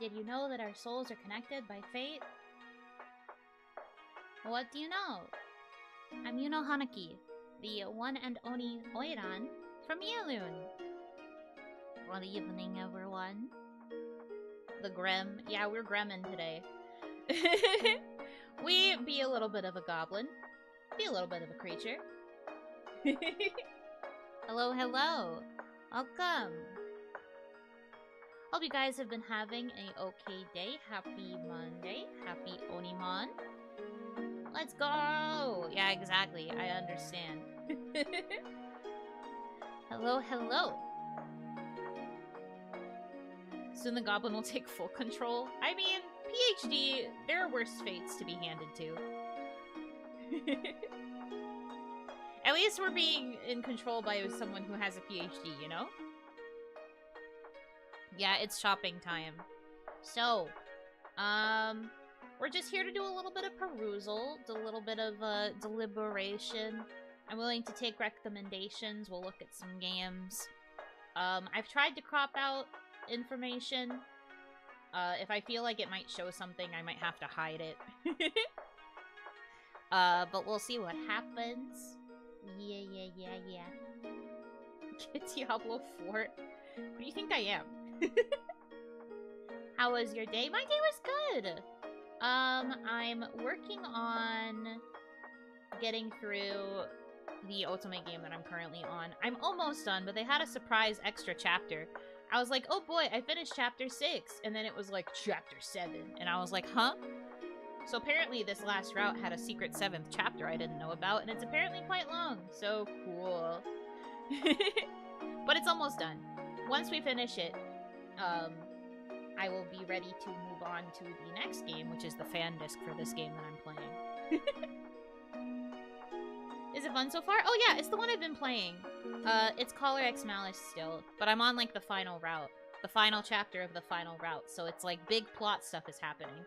Did you know that our souls are connected by fate? What do you know? I'm Yuno Hanaki, the one and only Oiran from Yalun. Good evening, everyone. The Grem. Yeah, we're Gremmin today. We be a little bit of a goblin. Be a little bit of a creature. Hello, hello. Welcome. Hope you guys have been having a okay day. Happy Monday. Happy OniMon. Let's go! Yeah, exactly. I understand. Hello, hello. Soon the goblin will take full control. I mean, PhD, there are worse fates to be handed to. At least we're being in control by someone who has a PhD, you know? Yeah, it's shopping time. So, we're just here to do a little bit of perusal, a little bit of deliberation. I'm willing to take recommendations. We'll look at some games. I've tried to crop out information. If I feel like it might show something, I might have to hide it. But we'll see what happens. Yeah. Get Diablo 4. What do you think I am? How was your day? My day was good. I'm working on getting through the ultimate game that I'm currently on. I'm almost done, but they had a surprise extra chapter. I was like, oh boy, I finished chapter 6, and then it was like chapter 7, and I was like, huh? So apparently this last route had a secret 7th chapter I didn't know about, and it's apparently quite long. So cool. But it's almost done. Once we finish it, I will be ready to move on to the next game, which is the fan disc for this game that I'm playing. Is it fun so far? Oh yeah, it's the one I've been playing. It's Collar X Malice still, but I'm on like the final route. The final chapter of the final route, so it's like big plot stuff is happening.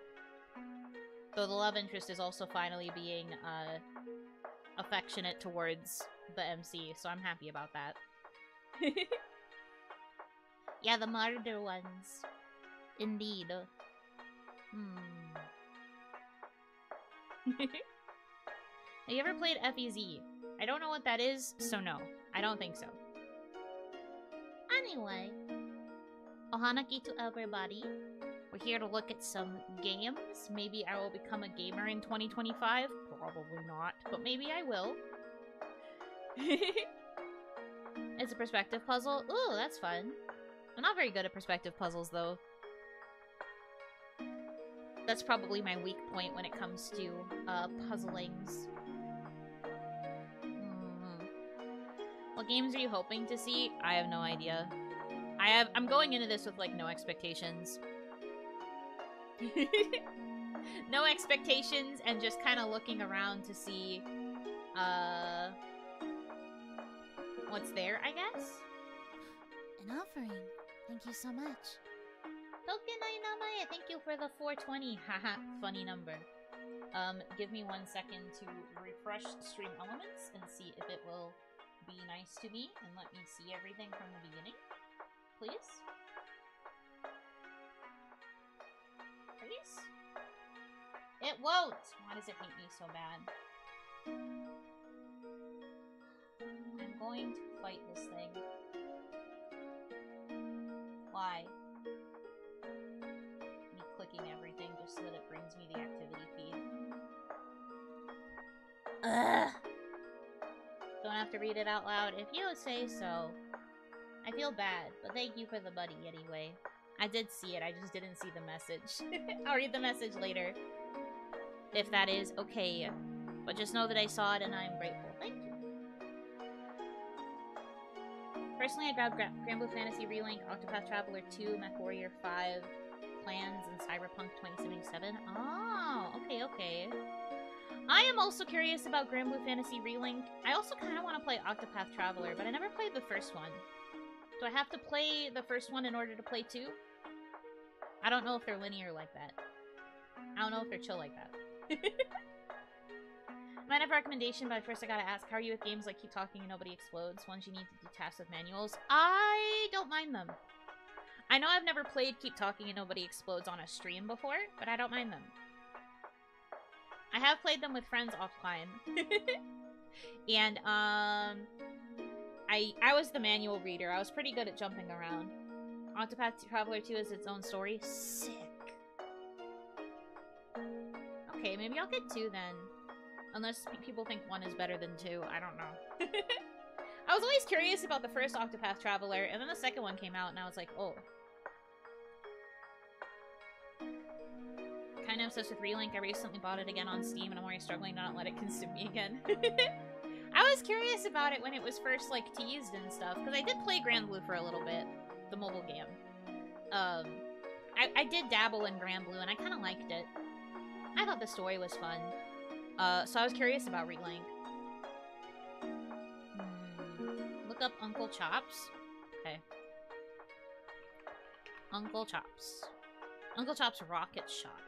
Though the love interest is also finally being affectionate towards the MC, so I'm happy about that. Yeah, the murder ones. Indeed. Have you ever played FEZ? I don't know what that is, so no. I don't think so. Anyway. Ohanaki to everybody. We're here to look at some games. Maybe I will become a gamer in 2025. Probably not, but maybe I will. It's a perspective puzzle. Ooh, that's fun. I'm not very good at perspective puzzles, though. That's probably my weak point when it comes to puzzlings. What games are you hoping to see? I have no idea. I'm going into this with like no expectations. No expectations and just kind of looking around to see what's there, I guess. An offering. Thank you so much. Tokenai, thank you for the 420. Haha, funny number. Give me 1 second to refresh stream elements and see if it will be nice to me and let me see everything from the beginning. Please? Please? It won't! Why does it hate me so bad? I'm going to fight this thing. Why? Me clicking everything just so that it brings me the activity feed. Ugh! Don't have to read it out loud if you say so. I feel bad, but thank you for the buddy anyway. I did see it, I just didn't see the message. I'll read the message later. If that is okay. But just know that I saw it and I'm grateful. Thank you. Personally, I grabbed Granblue Fantasy Relink, Octopath Traveler 2, MechWarrior 5, Plans, and Cyberpunk 2077. Oh, okay. I am also curious about Granblue Fantasy Relink. I also kind of want to play Octopath Traveler, but I never played the first one. Do I have to play the first one in order to play 2? I don't know if they're linear like that. I don't know if they're chill like that. Might have a recommendation, but first I gotta ask, how are you with games like Keep Talking and Nobody Explodes? Ones you need to do tasks with manuals? I don't mind them. I know I've never played Keep Talking and Nobody Explodes on a stream before, but I don't mind them. I have played them with friends offline. And, I was the manual reader. I was pretty good at jumping around. Octopath Traveler 2 is its own story. Sick. Okay, maybe I'll get 2 then. Unless people think 1 is better than 2. I don't know. I was always curious about the first Octopath Traveler, and then the second one came out, and I was like, oh. Kind of obsessed with Relink. I recently bought it again on Steam, and I'm already struggling to not let it consume me again. I was curious about it when it was first, like, teased and stuff, because I did play Granblue for a little bit, the mobile game. I did dabble in Granblue, and I kind of liked it. I thought the story was fun. So I was curious about Relink. Look up Uncle Chops. Okay. Uncle Chops. Uncle Chops Rocket Shop.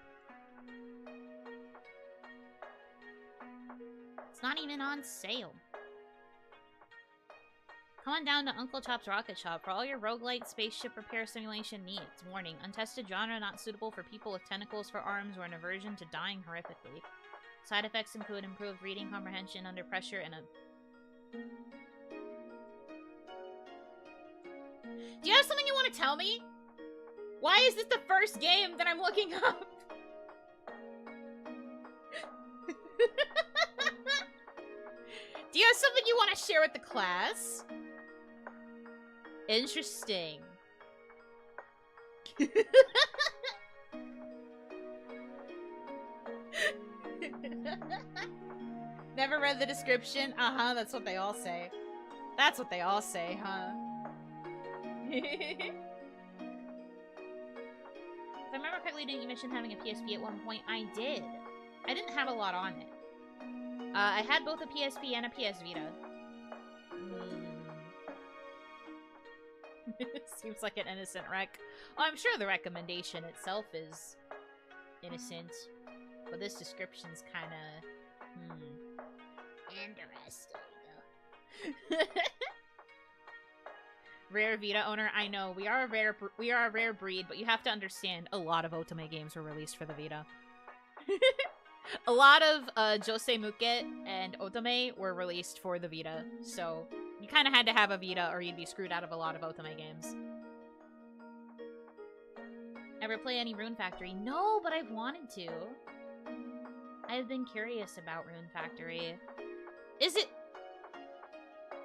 It's not even on sale. Come on down to Uncle Chop's Rocket Shop for all your roguelite spaceship repair simulation needs. Warning, untested genre not suitable for people with tentacles for arms or an aversion to dying horrifically. Side effects include improved reading comprehension under pressure and a... Do you have something you want to tell me? Why is this the first game that I'm looking up? Do you have something you want to share with the class? Interesting. Never read the description? Uh-huh, that's what they all say. That's what they all say, huh? If I remember correctly, didn't you mention having a PSP at one point? I did. I didn't have a lot on it. I had both a PSP and a PS Vita. Seems like an innocent rec. Well, I'm sure the recommendation itself is innocent, but this description's kind of interesting. Rare Vita owner, I know we are a rare breed, but you have to understand a lot of Otome games were released for the Vita. A lot of Josei Muke and Otome were released for the Vita, so you kind of had to have a Vita or you'd be screwed out of a lot of Otome games. Ever play any Rune Factory? No, but I've wanted to. I've been curious about Rune Factory. Is it...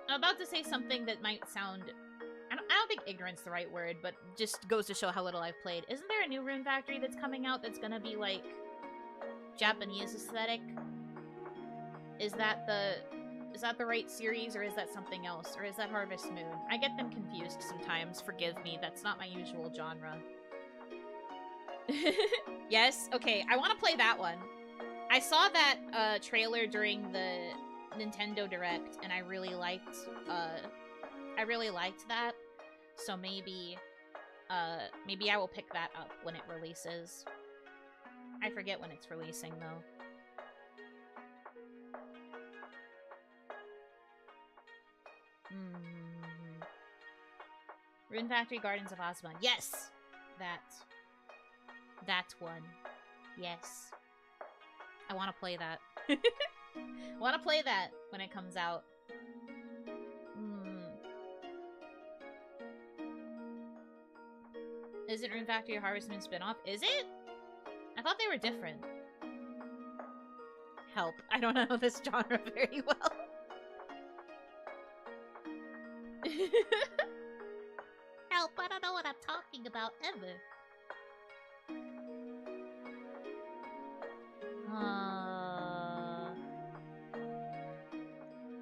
I'm about to say something that might sound... I don't think ignorant's the right word, but just goes to show how little I've played. Isn't there a new Rune Factory that's coming out that's gonna be, like, Japanese aesthetic? Is that the right series, or is that something else? Or is that Harvest Moon? I get them confused sometimes, forgive me, that's not my usual genre. Yes? Okay, I want to play that one. I saw that trailer during the Nintendo Direct, and I really liked that. So maybe I will pick that up when it releases. I forget when it's releasing, though. Rune Factory Gardens of Ozma. Yes! That one. Yes. I want to play that. I want to play that when it comes out. Isn't Rune Factory a Harvest Moon spin-off? Is it? I thought they were different. Help. I don't know this genre very well. Help, I don't know what I'm talking about ever.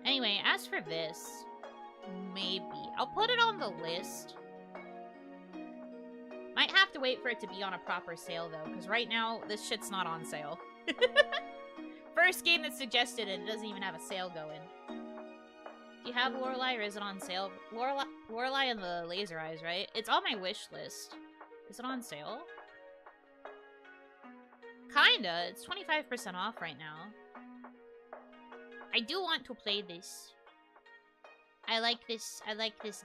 Anyway, as for this, maybe. I'll put it on the list. Might have to wait for it to be on a proper sale, though, because right now, this shit's not on sale. First game that suggested it, it doesn't even have a sale going. Do you have Lorelei, or is it on sale? Lorelei and the Laser Eyes, right? It's on my wish list. Is it on sale? Kinda. It's 25% off right now. I do want to play this. I like this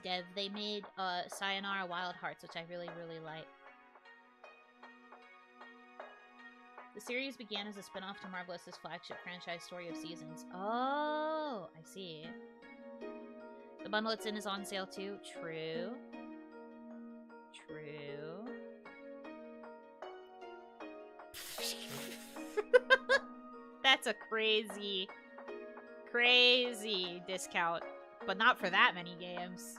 dev. They made Sayonara Wild Hearts, which I really, really like. The series began as a spin-off to Marvelous's flagship franchise Story of Seasons. Oh, I see. The bundle it's in is on sale too. True. True. That's a crazy discount. But not for that many games.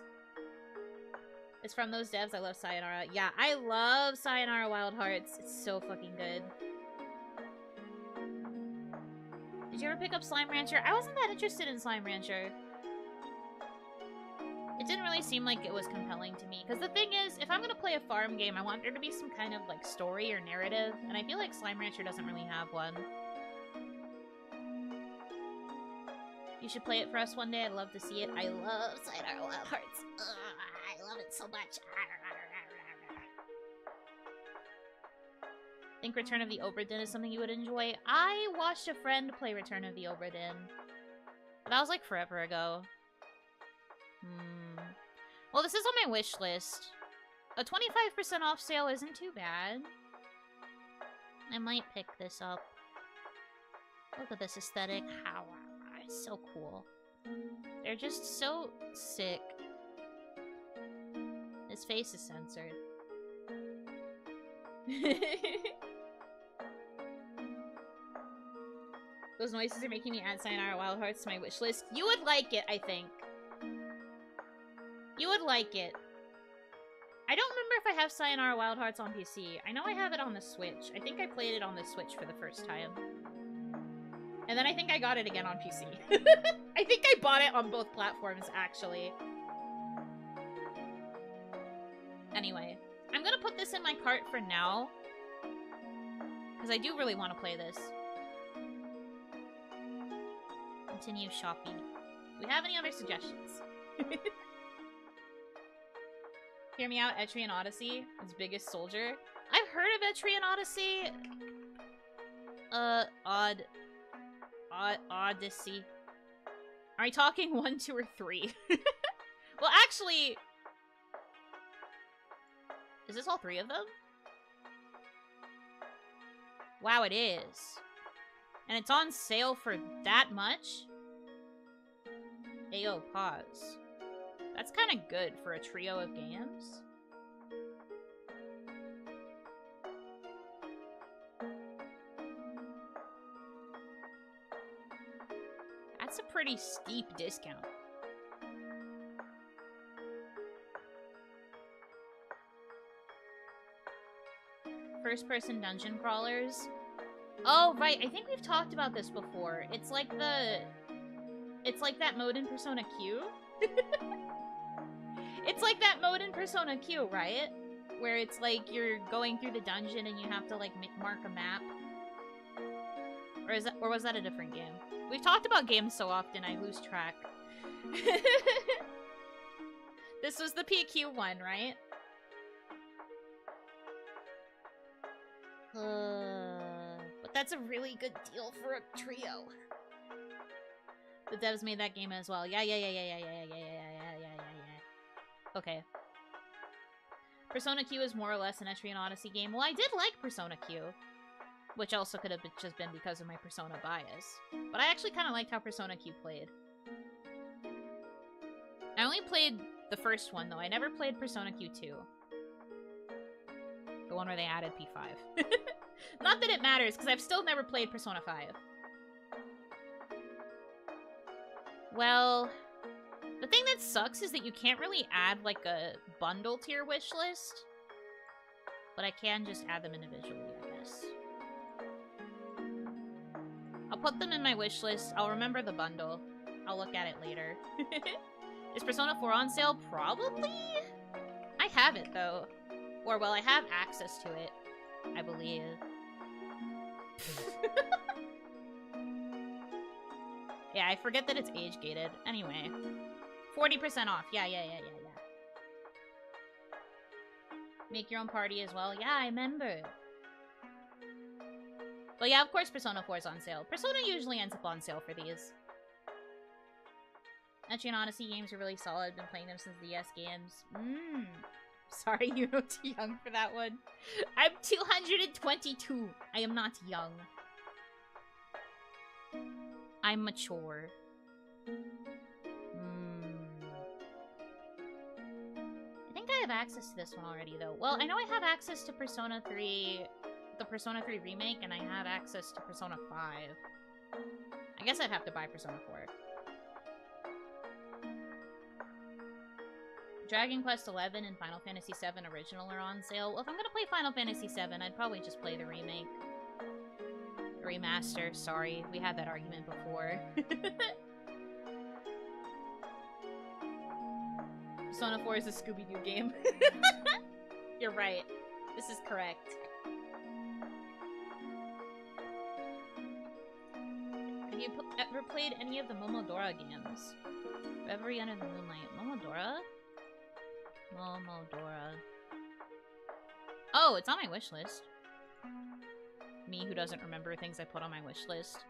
It's from those devs. I love Sayonara. Yeah, I love Sayonara Wild Hearts. It's so fucking good. Did you ever pick up Slime Rancher? I wasn't that interested in Slime Rancher. It didn't really seem like it was compelling to me. Because the thing is, if I'm going to play a farm game, I want there to be some kind of, like, story or narrative. And I feel like Slime Rancher doesn't really have one. You should play it for us one day. I'd love to see it. I love Sayonara Wild Hearts. I love it so much. Think Return of the Obra Dinn is something you would enjoy? I watched a friend play Return of the Obra Dinn. But that was like forever ago. Well, this is on my wish list. A 25% off sale isn't too bad. I might pick this up. Look at this aesthetic. How it's so cool. They're just so sick. His face is censored. Those noises are making me add Sayonara Wild Hearts to my wish list. You would like it, I think. You would like it. I don't remember if I have Sayonara Wild Hearts on PC. I know I have it on the Switch. I think I played it on the Switch for the first time. And then I think I got it again on PC. I think I bought it on both platforms, actually. Anyway, I'm gonna put this in my cart for now. Because I do really want to play this. Continue shopping. Do we have any other suggestions? Hear me out, Etrian Odyssey. Its biggest soldier. I've heard of Etrian Odyssey. Odyssey. Are we talking 1, 2, or 3? Well, actually... Is this all 3 of them? Wow, it is. And it's on sale for that much? Ayo, pause. That's kind of good for a trio of games. That's a pretty steep discount. First-person dungeon crawlers. Oh, right. I think we've talked about this before. It's like the... It's like that mode in Persona Q. It's like that mode in Persona Q, right? Where it's like you're going through the dungeon and you have to like mark a map. Or was that a different game? We've talked about games so often I lose track. This was the PQ one, right? But that's a really good deal for a trio. The devs made that game as well. Yeah. Okay. Persona Q is more or less an Etrian Odyssey game. Well, I did like Persona Q. Which also could have just been because of my Persona bias. But I actually kind of liked how Persona Q played. I only played the first one, though. I never played Persona Q2. The one where they added P5. Not that it matters, because I've still never played Persona 5. Well, the thing that sucks is that you can't really add, like, a bundle to your wish list. But I can just add them individually, I guess. I'll put them in my wish list. I'll remember the bundle. I'll look at it later. Is Persona 4 on sale? Probably? I have it, though. Or, well, I have access to it, I believe. Yeah, I forget that it's age-gated. Anyway. 40% off. Yeah. Make your own party as well. Yeah, I remember. But yeah, of course Persona 4 is on sale. Persona usually ends up on sale for these. Etrian Odyssey games are really solid. Been playing them since the DS games. Sorry, you're too young for that one. I'm 222. I am not young. I'm mature. I think I have access to this one already, though. Well, I know I have access to Persona 3, the Persona 3 remake, and I have access to Persona 5. I guess I'd have to buy Persona 4. Dragon Quest XI and Final Fantasy VII Original are on sale. Well, if I'm gonna play Final Fantasy VII, I'd probably just play the remake. Remaster, sorry. We had that argument before. Persona 4 is a Scooby-Doo game. You're right. This is correct. Have you ever played any of the Momodora games? Reverie Under the Moonlight. Momodora? Momodora. Oh, it's on my wish list. Me who doesn't remember things I put on my wish list.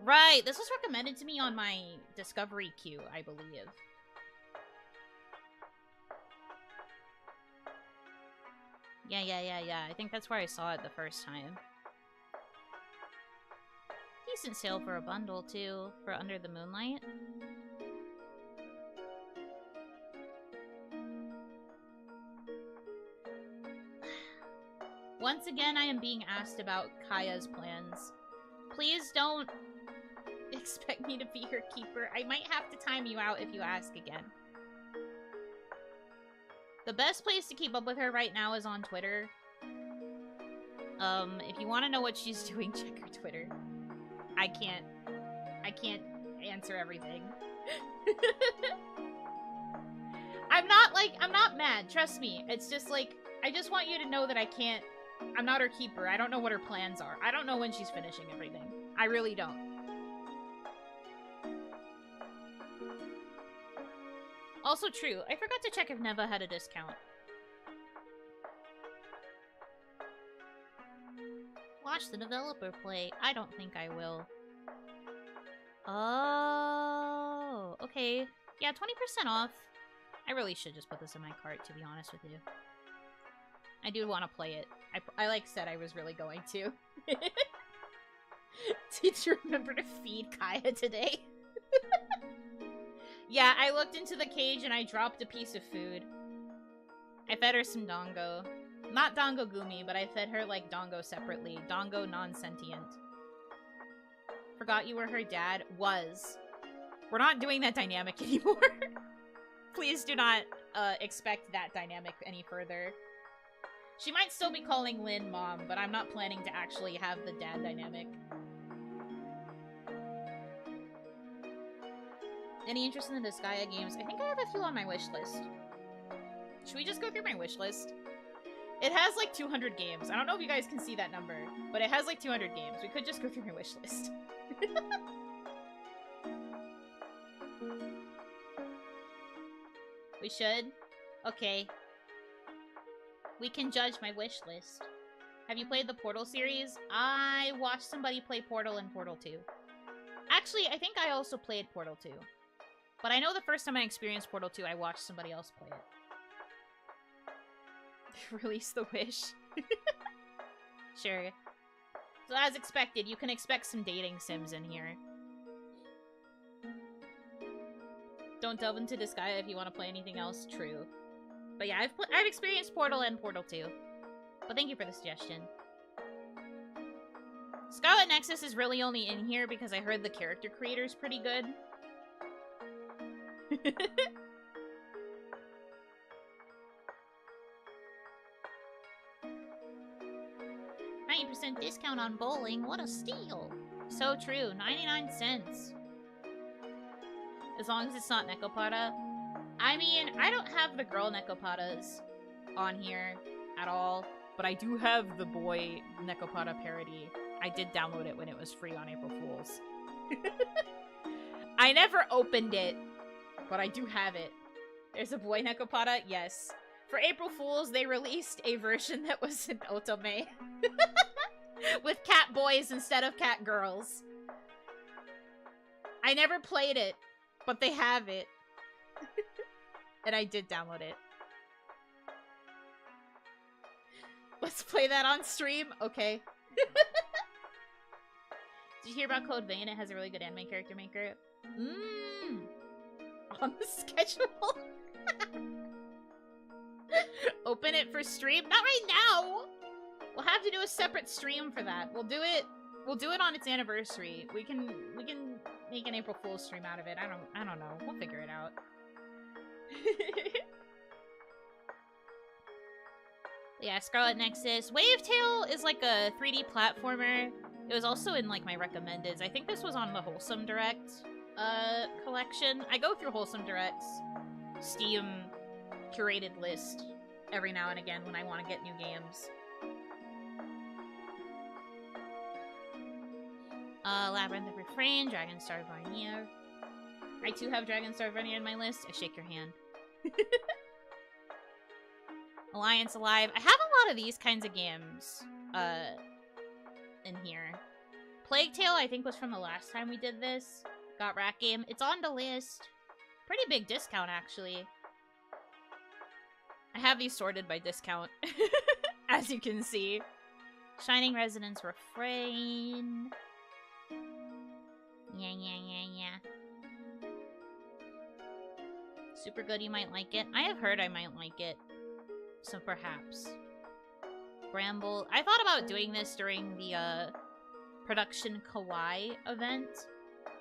Right, this was recommended to me on my discovery queue, I believe. Yeah. I think that's where I saw it the first time. Decent sale for a bundle, too, for Under the Moonlight. Once again, I am being asked about Kaya's plans. Please don't expect me to be her keeper. I might have to time you out if you ask again. The best place to keep up with her right now is on Twitter. If you want to know what she's doing, check her Twitter. I can't answer everything. I'm not mad, trust me. It's just like, I just want you to know that I'm not her keeper. I don't know what her plans are. I don't know when she's finishing everything. I really don't. Also true, I forgot to check if Neva had a discount. Watch the developer play. I don't think I will. Oh, okay. Yeah, 20% off. I really should just put this in my cart, to be honest with you. I do want to play it. I like said I was really going to. Did you remember to feed Kaya today? Yeah, I looked into the cage and I dropped a piece of food. I fed her some Dongo. Not Dongo Gumi, but I fed her, like, Dongo separately. Dongo non-sentient. Forgot you were her dad? Was. We're not doing that dynamic anymore. Please do not expect that dynamic any further. She might still be calling Lynn mom, but I'm not planning to actually have the dad dynamic. Any interest in the Disgaea games? I think I have a few on my wish list. Should we just go through my wish list? It has like 200 games. I don't know if you guys can see that number, but it has like 200 games. We could just go through my wish list. We should? Okay. We can judge my wish list. Have you played the Portal series? I watched somebody play Portal and Portal 2. Actually, I think I also played Portal 2. But I know the first time I experienced Portal 2, I watched somebody else play it. Release the wish. Sure. So as expected, you can expect some dating sims in here. Don't delve into Disgaea if you want to play anything else. True. But yeah, I've experienced Portal and Portal 2. But thank you for the suggestion. Scarlet Nexus is really only in here because I heard the character creator's pretty good. 90% discount on bowling, what a steal! So true, 99 cents. As long as it's not Nekopata. I mean, I don't have the girl Nekopatas on here at all, but I do have the boy Nekopata parody. I did download it when it was free on April Fool's. I never opened it, but I do have it. There's a boy Nekopata, yes. For April Fool's, they released a version that was an otome. With cat boys instead of cat girls. I never played it, But they have it. And I did download it. Let's play that on stream? Okay. Did you hear about Code Vein? It has a really good anime character maker. Mmm. On the schedule. Open it for stream? Not right now! We'll have to do a separate stream for that. We'll do it on its anniversary. We can make an April Fool's stream out of it. I don't know. We'll figure it out. Yeah, Scarlet Nexus. Wavetail is like a 3D platformer. It was also in like my recommendeds. I think this was on the Wholesome Direct collection. I go through Wholesome Direct's Steam curated list every now and again when I want to get new games. Labyrinth of Refrain, Dragonstar Varnier. I too have Dragonstar Varnier in my list. I shake your hand. Alliance Alive. I have a lot of these kinds of games in here. Plague Tale, I think, was from the last time we did this. Got Rat Game. It's on the list. Pretty big discount, actually. I have these sorted by discount, as you can see. Shining Resonance Refrain. Yeah. Super good, you might like it. I have heard I might like it. So perhaps. Bramble. I thought about doing this during the Production Kawaii event,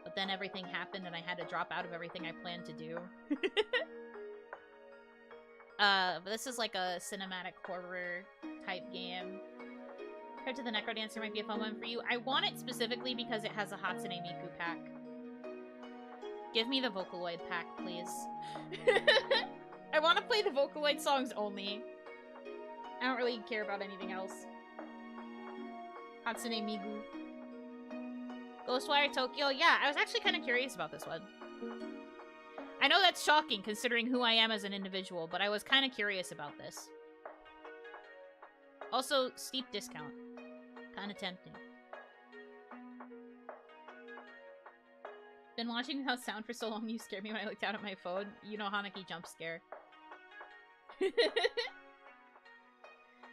but then everything happened and I had to drop out of everything I planned to do. But this is like a cinematic horror type game. Compared to the Necrodancer might be a fun one for you. I want it specifically because it has a Hatsune Miku pack. Give me the Vocaloid pack, please. I want to play the Vocaloid songs only. I don't really care about anything else. Hatsune Miku. Ghostwire Tokyo. Yeah, I was actually kind of curious about this one. I know that's shocking considering who I am as an individual, but I was kind of curious about this. Also, steep discount. Kind of tempting. Been watching without sound for so long you scared me when I looked down at my phone. Yuno Hanaki jump scare.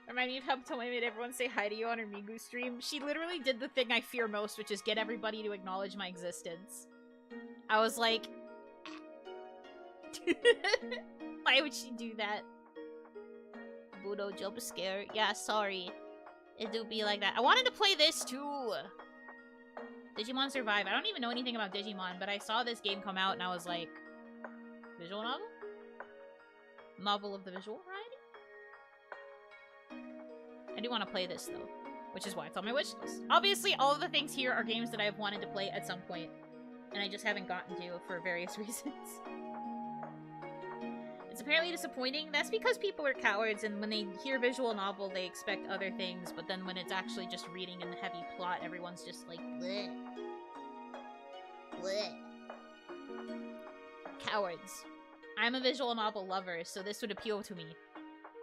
Remind me of how Tomoe made everyone say hi to you on her Migu stream. She literally did the thing I fear most, which is get everybody to acknowledge my existence. I was like... Why would she do that? Budo jump scare. Yeah, sorry. It do be like that. I wanted to play this too! Digimon Survive. I don't even know anything about Digimon, but I saw this game come out and I was like... Visual novel? Novel of the visual variety? I do want to play this though, which is why it's on my wish list. Obviously, all of the things here are games that I've wanted to play at some point, and I just haven't gotten to for various reasons. It's apparently disappointing. That's because people are cowards, and when they hear visual novel, they expect other things, but then when it's actually just reading and the heavy plot, everyone's just like, bleh. Bleh. Cowards. I'm a visual novel lover, so this would appeal to me.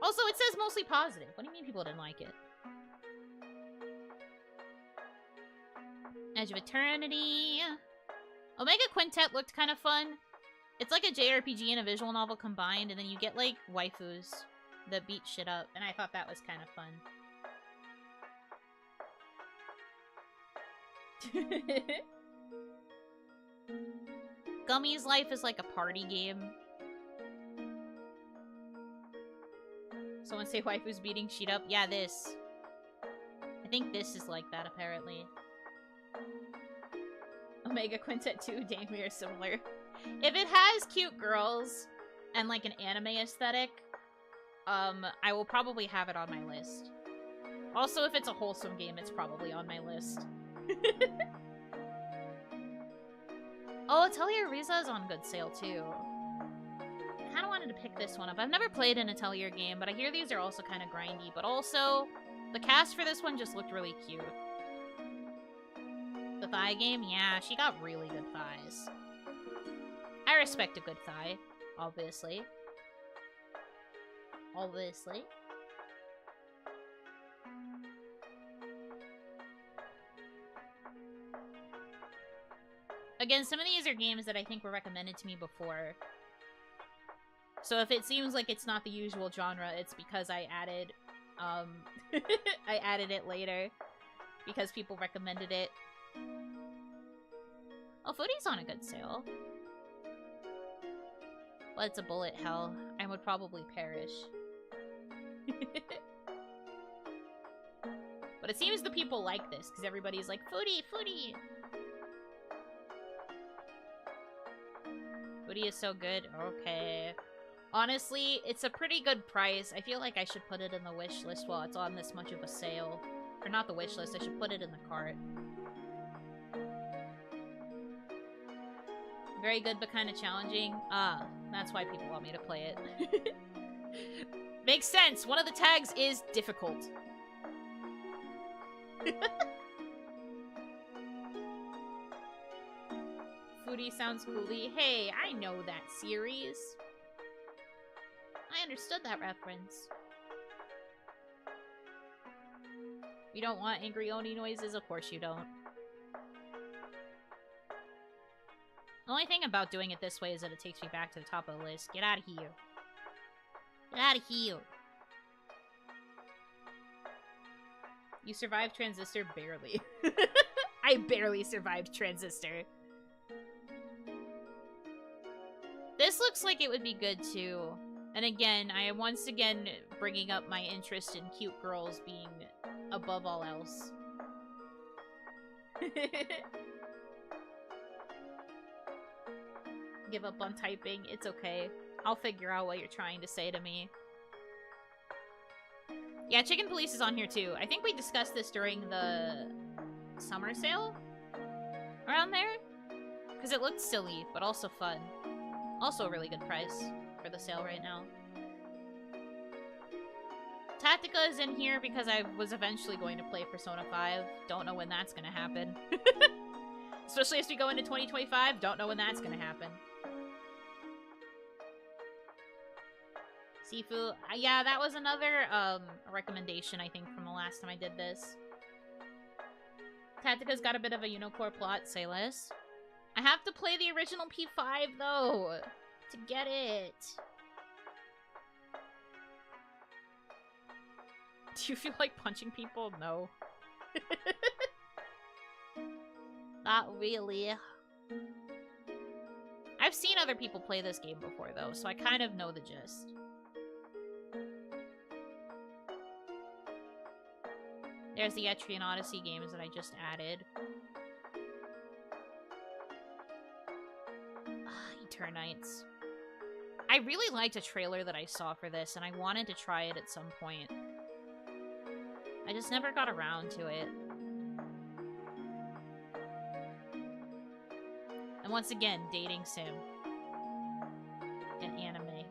Also, it says mostly positive. What do you mean people didn't like it? Edge of Eternity. Omega Quintet looked kind of fun. It's like a JRPG and a visual novel combined, and then you get, like, waifus that beat shit up, and I thought that was kind of fun. Gummy's Life is like a party game. Someone say waifus beating shit up? Yeah, this. I think this is like that, apparently. Omega Quintet 2, dang, we are similar. If it has cute girls and like an anime aesthetic, I will probably have it on my list. Also, if it's a wholesome game, it's probably on my list. Oh, Atelier Riza is on good sale too. I kind of wanted to pick this one up. I've never played an Atelier game, but I hear these are also kind of grindy. But also, the cast for this one just looked really cute. The thigh game? Yeah, she got really good thighs. I respect a good thigh, obviously. Obviously. Again, some of these are games that I think were recommended to me before. So if it seems like it's not the usual genre, it's because I added, I added it later. Because people recommended it. Oh, Footy's on a good sale. But it's a bullet hell. I would probably perish. But it seems the people like this, because everybody's like, Footy, Footy! Footy is so good. Okay. Honestly, it's a pretty good price. I feel like I should put it in the wish list while it's on this much of a sale. Or not the wish list, I should put it in the cart. Very good, but kind of challenging. Ah, that's why people want me to play it. Makes sense! One of the tags is difficult. Foodie sounds coolie. Hey, I know that series. I understood that reference. You don't want angry Oni noises? Of course you don't. The only thing about doing it this way is that it takes me back to the top of the list. Get out of here. Get out of here. You survived Transistor? Barely. I barely survived Transistor. This looks like it would be good too. And again, I am once again bringing up my interest in cute girls being above all else. Give up on typing. It's okay. I'll figure out what you're trying to say to me. Yeah, Chicken Police is on here too. I think we discussed this during the summer sale? Around there? Because it looked silly, but also fun. Also a really good price for the sale right now. Tactica is in here because I was eventually going to play Persona 5. Don't know when that's going to happen. Especially as we go into 2025, don't know when that's going to happen. Sifu. Yeah, that was another recommendation, I think, from the last time I did this. Tactica's got a bit of a Unicore plot, say less. I have to play the original P5, though, to get it. Do you feel like punching people? No. Not really. I've seen other people play this game before, though, so I kind of know the gist. There's the Etrian Odyssey games that I just added. Eternites. I really liked a trailer that I saw for this, and I wanted to try it at some point. I just never got around to it. And once again, dating sim. And anime.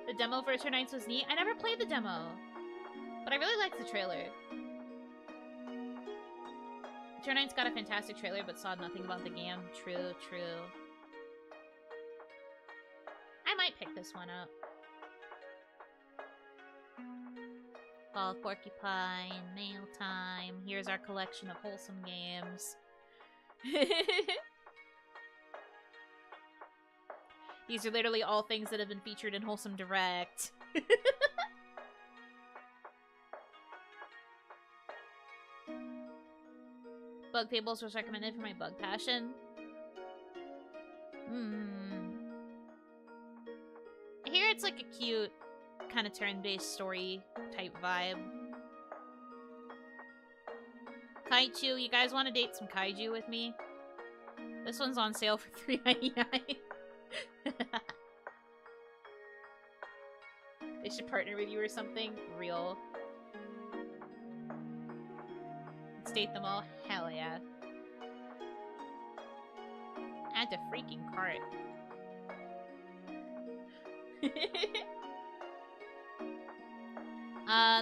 The demo for Eternites was neat. I never played the demo. But I really liked the trailer. Eternites got a fantastic trailer, but saw nothing about the game. True, true. I might pick this one up. Fall Porcupine, Mail Time. Here's our collection of wholesome games. These are literally all things that have been featured in Wholesome Direct. Bug Fables was recommended for my bug passion. I hear it's like a cute, kind of turn-based story type vibe. Kaiju, you guys want to date some kaiju with me? This one's on sale for $3.99. They should partner with you or something. Real. Let's date them all. Hell yeah. Add to freaking cart.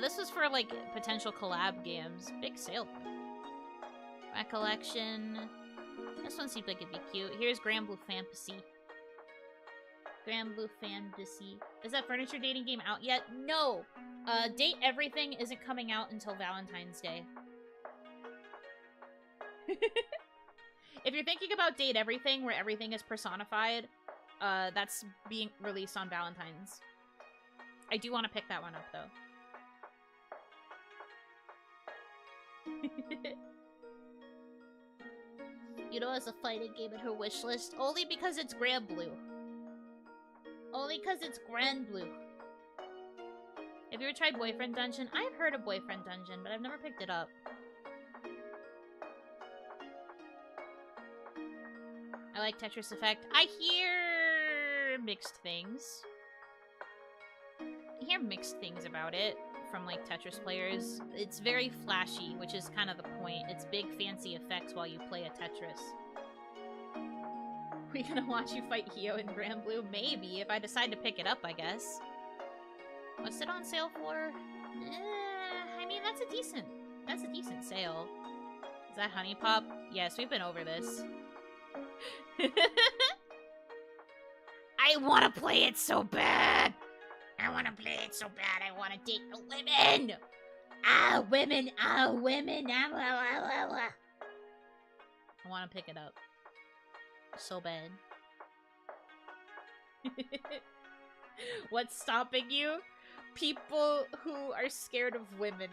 This was for, like, potential collab games. Big sale. Recollection. This one seems like it'd be cute. Here's Granblue Fantasy. Granblue Fantasy. Is that furniture dating game out yet? No! Date Everything isn't coming out until Valentine's Day. If you're thinking about Date Everything, where everything is personified, that's being released on Valentine's. I do want to pick that one up, though. Yuno has a fighting game in her wish list only because it's Granblue. Only because it's Granblue. Have you ever tried Boyfriend Dungeon? I've heard of Boyfriend Dungeon, but I've never picked it up. I like Tetris Effect. I hear mixed things. I hear mixed things about it from, like, Tetris players. It's very flashy, which is kind of the point. It's big, fancy effects while you play a Tetris. We gonna watch you fight Hio in Granblue? Maybe, if I decide to pick it up, I guess. What's it on sale for? I mean, that's a decent sale. Is that Honey Pop? Yes, we've been over this. I want to play it so bad! I want to play it so bad, I want to date the women! Ah, women! Ah, women! Ah, blah, blah, blah, blah. I want to pick it up. So bad. What's stopping you? People who are scared of women.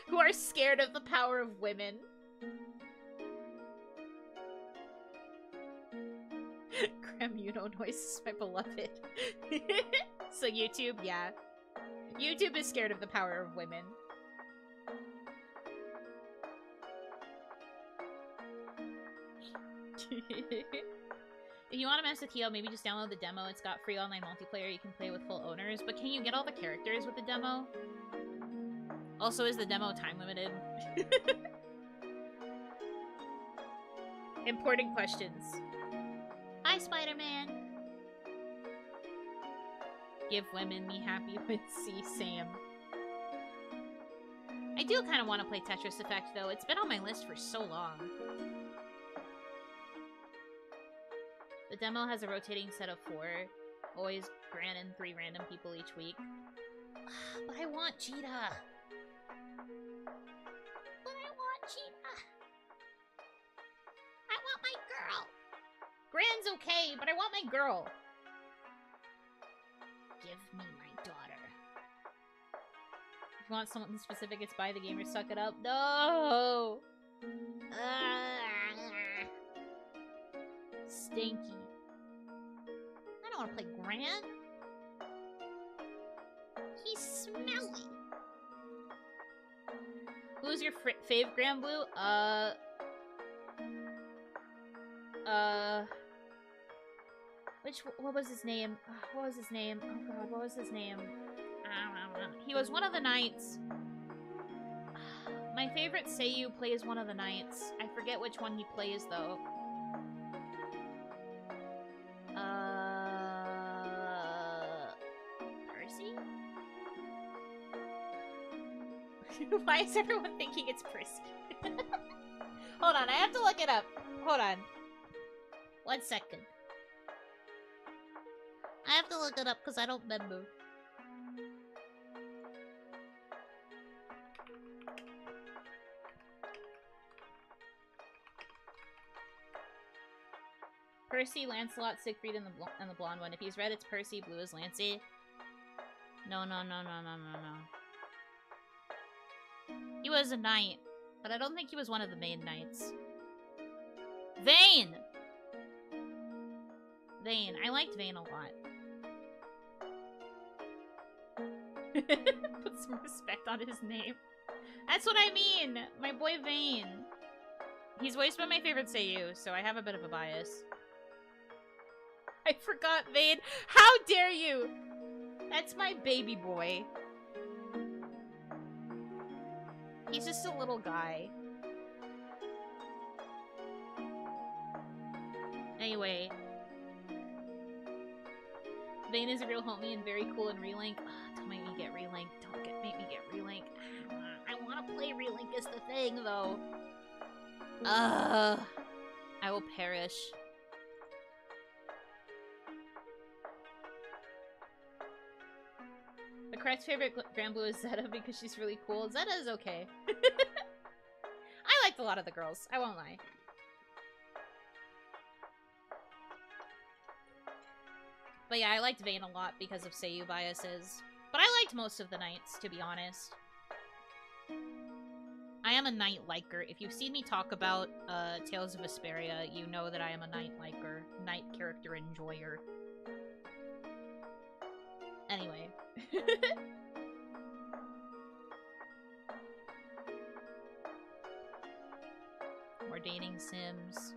Who are scared of the power of women. Yuno noises, my beloved. So YouTube, yeah. YouTube is scared of the power of women. If you want to mess with Hio, maybe just download the demo. It's got free online multiplayer you can play with full owners. But can you get all the characters with the demo? Also, is the demo time limited? Important questions. Hi, Spider-Man. Give women me happy with C. Sam. I do kind of want to play Tetris Effect, though. It's been on my list for so long. The demo has a rotating set of 4. Always grant in 3 random people each week. But I want Cheetah. I want my girl. Gran's okay, but I want my girl. Give me my daughter. If you want something specific, it's buy the game or suck it up. No! Stinky. I don't want to play Gran. He's smelly. Who's your fave Granblue? What was his name? What was his name? Oh god, what was his name? He was one of the knights. My favorite Seiyu plays one of the knights. I forget which one he plays, though. Percy? Why is everyone thinking it's Percy? Hold on, I have to look it up. Hold on. 1 second. I have to look it up because I don't remember. Percy, Lancelot, Siegfried, and the blonde one. If he's red, it's Percy. Blue is Lancey. No. He was a knight, but I don't think he was one of the main knights. Vayne! Vayne. I liked Vayne a lot. Put some respect on his name. That's what I mean! My boy Vayne. He's voiced by my favorite Seiyu, so I have a bit of a bias. I forgot Vayne. How dare you! That's my baby boy. He's just a little guy. Anyway. Vayne is a real homie and very cool in Relink. Don't make me get Relink. Make me get Relink. I want to play Relink is the thing, though. I will perish. The correct favorite Granblue is Zeta because she's really cool. Zeta is okay. I liked a lot of the girls. I won't lie. But yeah, I liked Vayne a lot because of Seiyu biases. But I liked most of the knights, to be honest. I am a knight liker. If you've seen me talk about Tales of Vesperia, you know that I am a knight liker, knight character enjoyer. Anyway. More dating sims.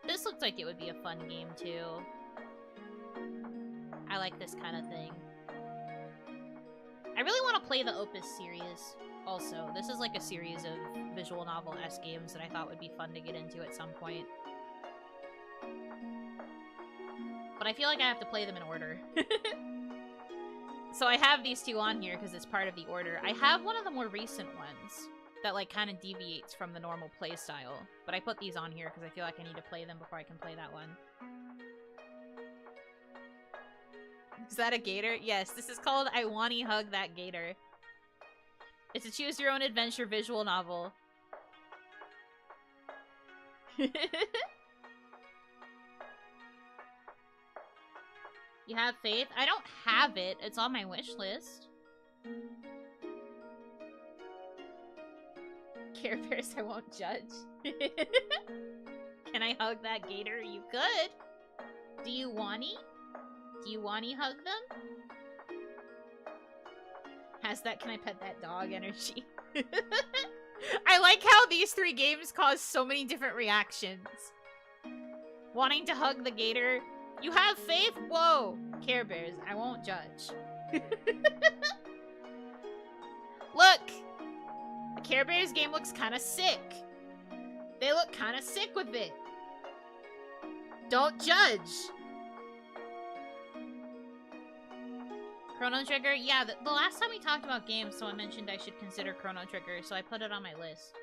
This looks like it would be a fun game, too. I like this kind of thing. I really want to play the Opus series, also. This is like a series of visual novel-esque games that I thought would be fun to get into at some point. But I feel like I have to play them in order. So I have these two on here because it's part of the order. I have one of the more recent ones that like kind of deviates from the normal play style. But I put these on here because I feel like I need to play them before I can play that one. Is that a gator? Yes, this is called I Wanny Hug That Gator. It's a choose your own adventure visual novel. You have faith? I don't have it. It's on my wish list. Care Bears, I won't judge. Can I hug that gator? You could. Do you wanny? Do you wanny hug them? Has that can I pet that dog energy? I like how these three games cause so many different reactions. Wanting to hug the gator. You have faith? Whoa! Care Bears, I won't judge. Look! The Care Bears game looks kind of sick. They look kind of sick with it. Don't judge! Chrono Trigger? Yeah, the last time we talked about games, someone mentioned I should consider Chrono Trigger, so I put it on my list.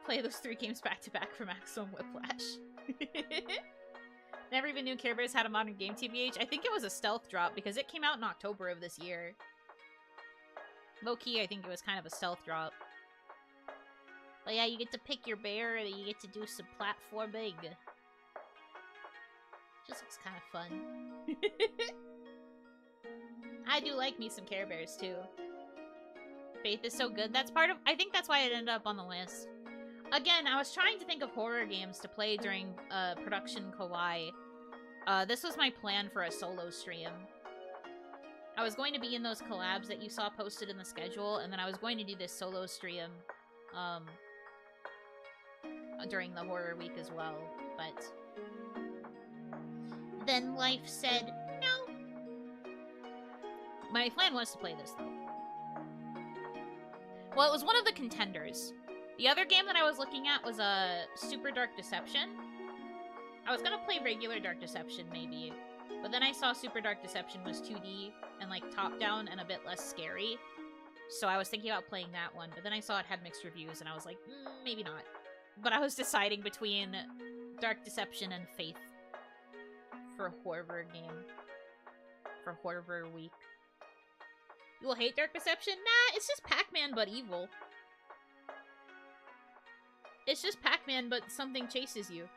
Play those three games back to back for maximum whiplash. Never even knew Care Bears had a modern game, TBH. I think it was a stealth drop because it came out in October of this year. Low-key, I think it was kind of a stealth drop. But yeah, you get to pick your bear, and you get to do some platforming. Just looks kind of fun. I do like me some Care Bears, too. Faith is so good. That's part of... I think that's why it ended up on the list. Again, I was trying to think of horror games to play during Production Kawaii. This was my plan for a solo stream. I was going to be in those collabs that you saw posted in the schedule, and then I was going to do this solo stream during the horror week as well, but then life said no. My plan was to play this, though. Well, it was one of the contenders. The other game that I was looking at was Super Dark Deception. I was gonna play regular Dark Deception, maybe. But then I saw Super Dark Deception was 2D and, like, top-down and a bit less scary. So I was thinking about playing that one. But then I saw it had mixed reviews, and I was like, maybe not. But I was deciding between Dark Deception and Faith for horror game. For horror week. You will hate Dark Deception? Nah, it's just Pac-Man but evil. It's just Pac-Man, but something chases you.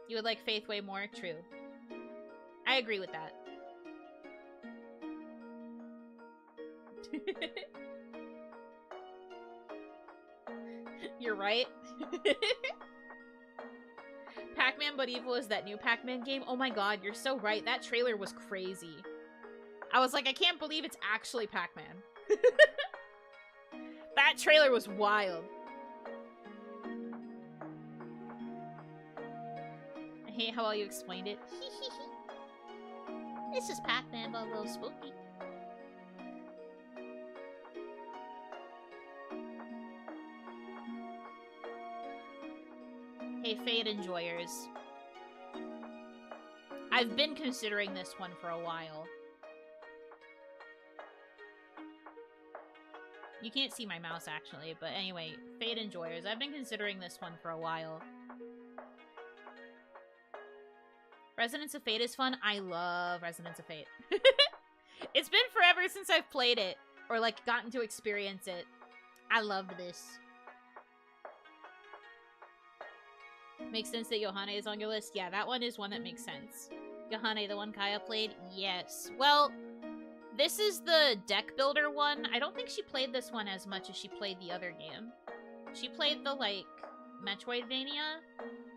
You would like Faith way more? True. I agree with that. You're right. Pac-Man but evil is that new Pac-Man game? Oh my god, you're so right. That trailer was crazy. I was like, I can't believe it's actually Pac-Man. That trailer was wild. I hate how well you explained it. It's just Pac-Man, but a little spooky. Hey, Fade enjoyers. I've been considering this one for a while. You can't see my mouse, actually, but anyway, Fade enjoyers. I've been considering this one for a while. Resonance of Fate is fun. I love Resonance of Fate. It's been forever since I've played it. or like gotten to experience it. I loved this. Makes sense that Yohane is on your list. Yeah, that one is one that makes sense. Yohane, the one Kaya played? Yes. Well, this is the deck builder one. I don't think she played this one as much as she played the other game. She played the, like, Metroidvania.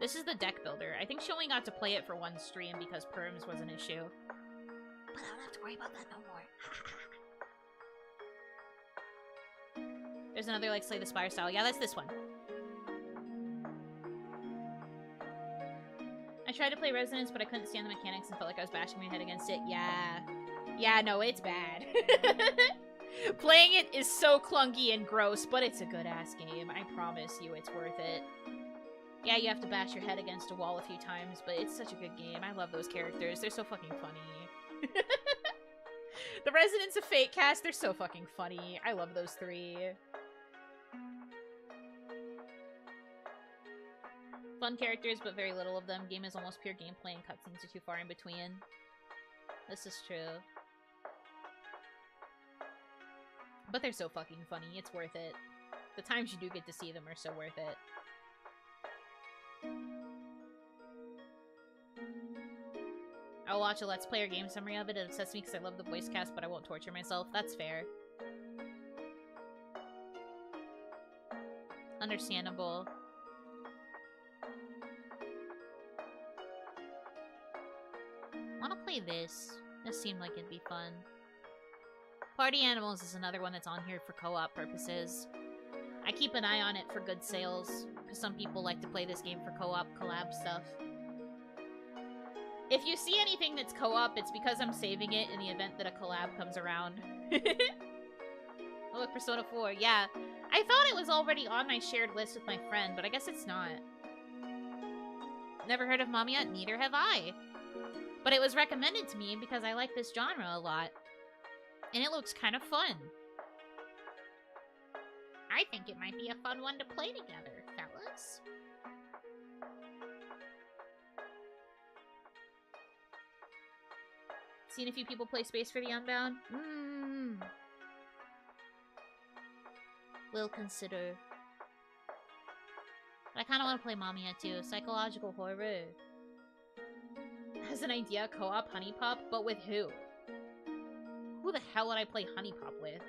This is the deck builder. I think she only got to play it for one stream because perms was an issue. But I don't have to worry about that no more. There's another, like, Slay the Spire style. Yeah, that's this one. I tried to play Resonance, but I couldn't stand the mechanics and felt like I was bashing my head against it. Yeah. Yeah, no, it's bad. Playing it is so clunky and gross, but it's a good-ass game. I promise you it's worth it. Yeah, you have to bash your head against a wall a few times, but it's such a good game. I love those characters. They're so fucking funny. The Residents of Fate cast, they're so fucking funny. I love those three. Fun characters, but very little of them. Game is almost pure gameplay and cutscenes are too far in between. This is true. But they're so fucking funny. It's worth it. The times you do get to see them are so worth it. I'll watch a Let's Play or game summary of it. It upsets me because I love the voice cast, but I won't torture myself. That's fair. Understandable. Wanna play this? This seemed like it'd be fun. Party Animals is another one that's on here for co-op purposes. I keep an eye on it for good sales, because some people like to play this game for co-op collab stuff. If you see anything that's co-op, it's because I'm saving it in the event that a collab comes around. Oh, look, Persona 4. Yeah. I thought it was already on my shared list with my friend, but I guess it's not. Never heard of Mamiya? Neither have I. But it was recommended to me because I like this genre a lot. And it looks kind of fun. I think it might be a fun one to play together, fellas. Seen a few people play Space for the Unbound? Will consider. But I kind of want to play Mamiya too. Psychological horror. Has an idea, co-op Honey Pop, but with who? Who the hell would I play Honey Pop with?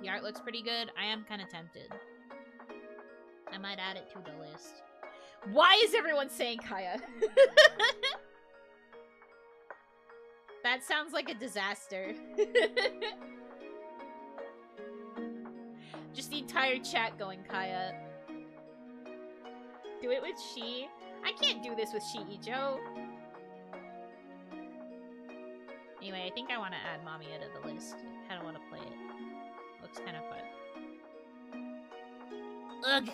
The art looks pretty good. I am kind of tempted. I might add it to the list. Why is everyone saying Kaya? That sounds like a disaster. Just the entire chat going Kaya. Do it with she. I can't do this with Shiijo. Anyway, I think I want to add Mamiya to the list. I kind of want to play it. Looks kind of fun. Ugh!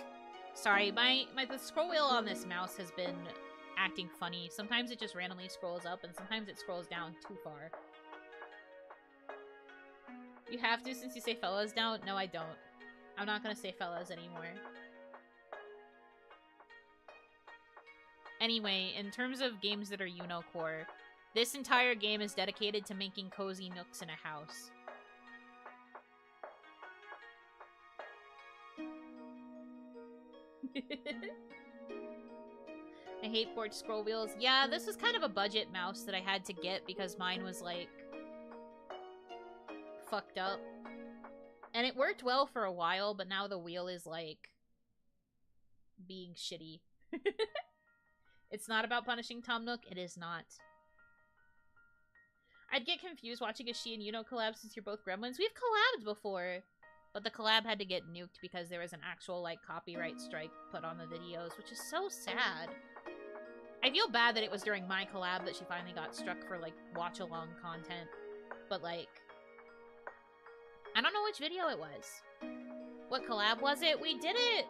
Sorry, the scroll wheel on this mouse has been acting funny. Sometimes it just randomly scrolls up, and sometimes it scrolls down too far. You have to since you say fellas now? No, I don't. I'm not gonna say fellas anymore. Anyway, in terms of games that are Yuno core, this entire game is dedicated to making cozy nooks in a house. I hate porch scroll wheels. Yeah, this was kind of a budget mouse that I had to get because mine was, like, fucked up. And it worked well for a while, but now the wheel is, like, being shitty. It's not about punishing Tom Nook. It is not. I'd get confused watching a She and Yuno collab since you're both gremlins. We've collabed before, but the collab had to get nuked because there was an actual, like, copyright strike put on the videos, which is so sad. I feel bad that it was during my collab that she finally got struck for, like, watch-along content. But, like, I don't know which video it was. What collab was it? We did it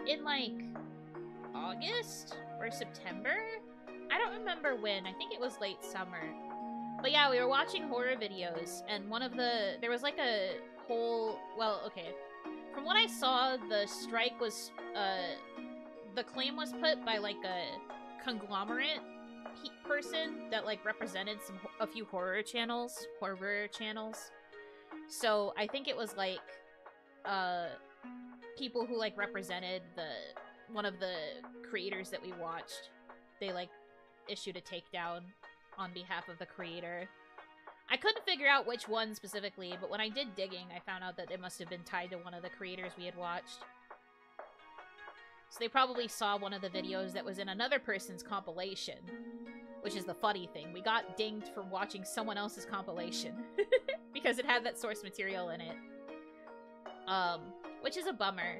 in, like, August or September? I don't remember when. I think it was late summer. But yeah, we were watching horror videos, and there was like a whole, well, okay. From what I saw, the strike was, the claim was put by like a conglomerate person that, like, represented a few horror channels. So I think it was, like, people who, like, represented one of the creators that we watched. They, like, issued a takedown on behalf of the creator. I couldn't figure out which one specifically, but when I did digging, I found out that it must have been tied to one of the creators we had watched. So they probably saw one of the videos that was in another person's compilation, which is the funny thing. We got dinged for watching someone else's compilation because it had that source material in it. Which is a bummer,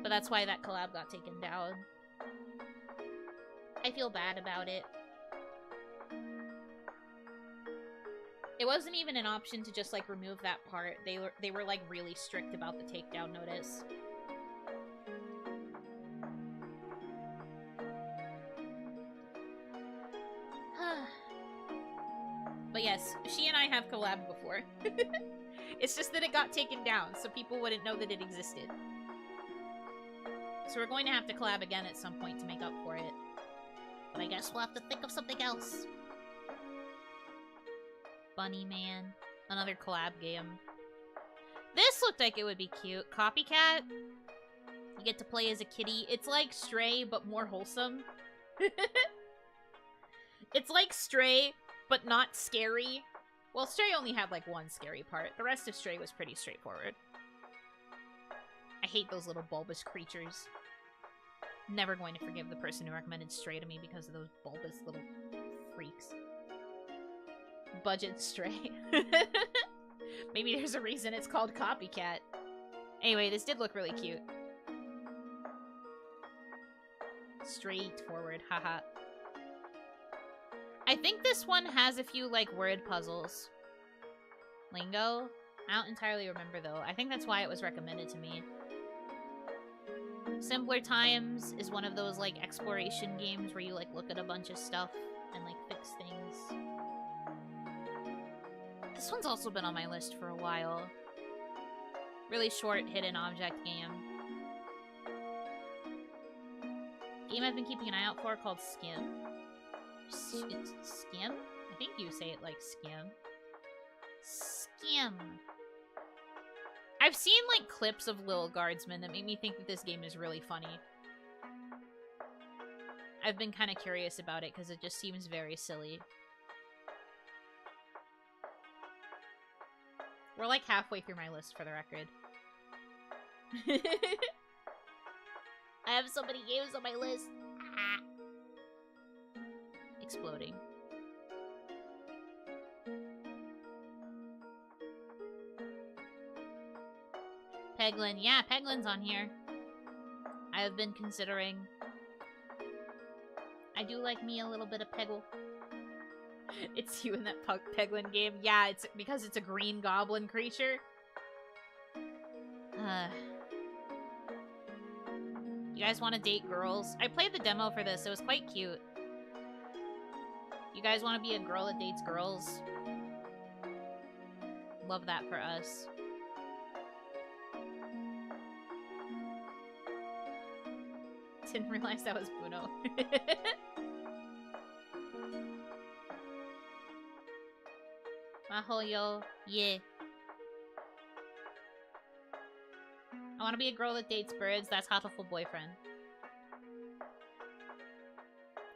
but that's why that collab got taken down. I feel bad about it. It wasn't even an option to just, like, remove that part. They were like, really strict about the takedown notice. But yes, she and I have collabed before. It's just that it got taken down, so people wouldn't know that it existed. So we're going to have to collab again at some point to make up for it. But I guess we'll have to think of something else. Bunny Man. Another collab game. This looked like it would be cute. Copycat. You get to play as a kitty. It's like Stray, but more wholesome. It's like Stray, but not scary. Well, Stray only had, like, one scary part. The rest of Stray was pretty straightforward. I hate those little bulbous creatures. Never going to forgive the person who recommended Stray to me because of those bulbous little freaks. Budget Stray. Maybe there's a reason it's called Copycat. Anyway, this did look really cute. Straightforward, haha. I think this one has a few, like, word puzzles. Lingo? I don't entirely remember, though. I think that's why it was recommended to me. Simpler Times is one of those, like, exploration games where you, like, look at a bunch of stuff and, like, fix things. This one's also been on my list for a while. Really short hidden object game. Game I've been keeping an eye out for called Skim. It's Skim? I think you say it like Skim. Skim. I've seen, like, clips of Lil Guardsman that make me think that this game is really funny. I've been kind of curious about it because it just seems very silly. We're, like, halfway through my list, for the record. I have so many games on my list. Ah. Exploding. Peglin. Yeah, Peglin's on here. I have been considering. I do like me a little bit of Peggle. It's you in that Peglin game. Yeah, it's because it's a green goblin creature. You guys want to date girls? I played the demo for this. It was quite cute. You guys want to be a girl that dates girls? Love that for us. Didn't realize that was Bruno. Mahoyo, yeah. I want to be a girl that dates birds. That's Hatoful Boyfriend.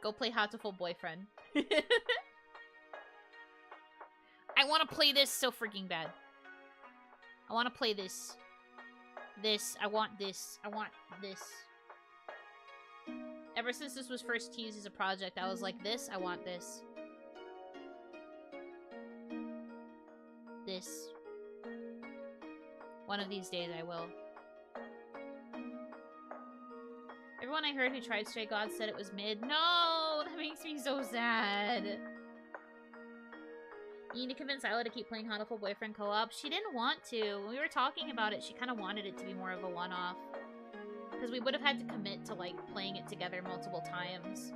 Go play Hatoful Boyfriend. I want to play this so freaking bad. I want to play this. This. I want this. I want this. Ever since this was first teased as a project, I was like, this, I want this. This. One of these days I will. Everyone I heard who tried Stray Gods said it was mid. No! That makes me so sad. You need to convince Isla to keep playing Hatoful Boyfriend co-op. She didn't want to. When we were talking about it, she kind of wanted it to be more of a one-off. Because we would have had to commit to, like, playing it together multiple times.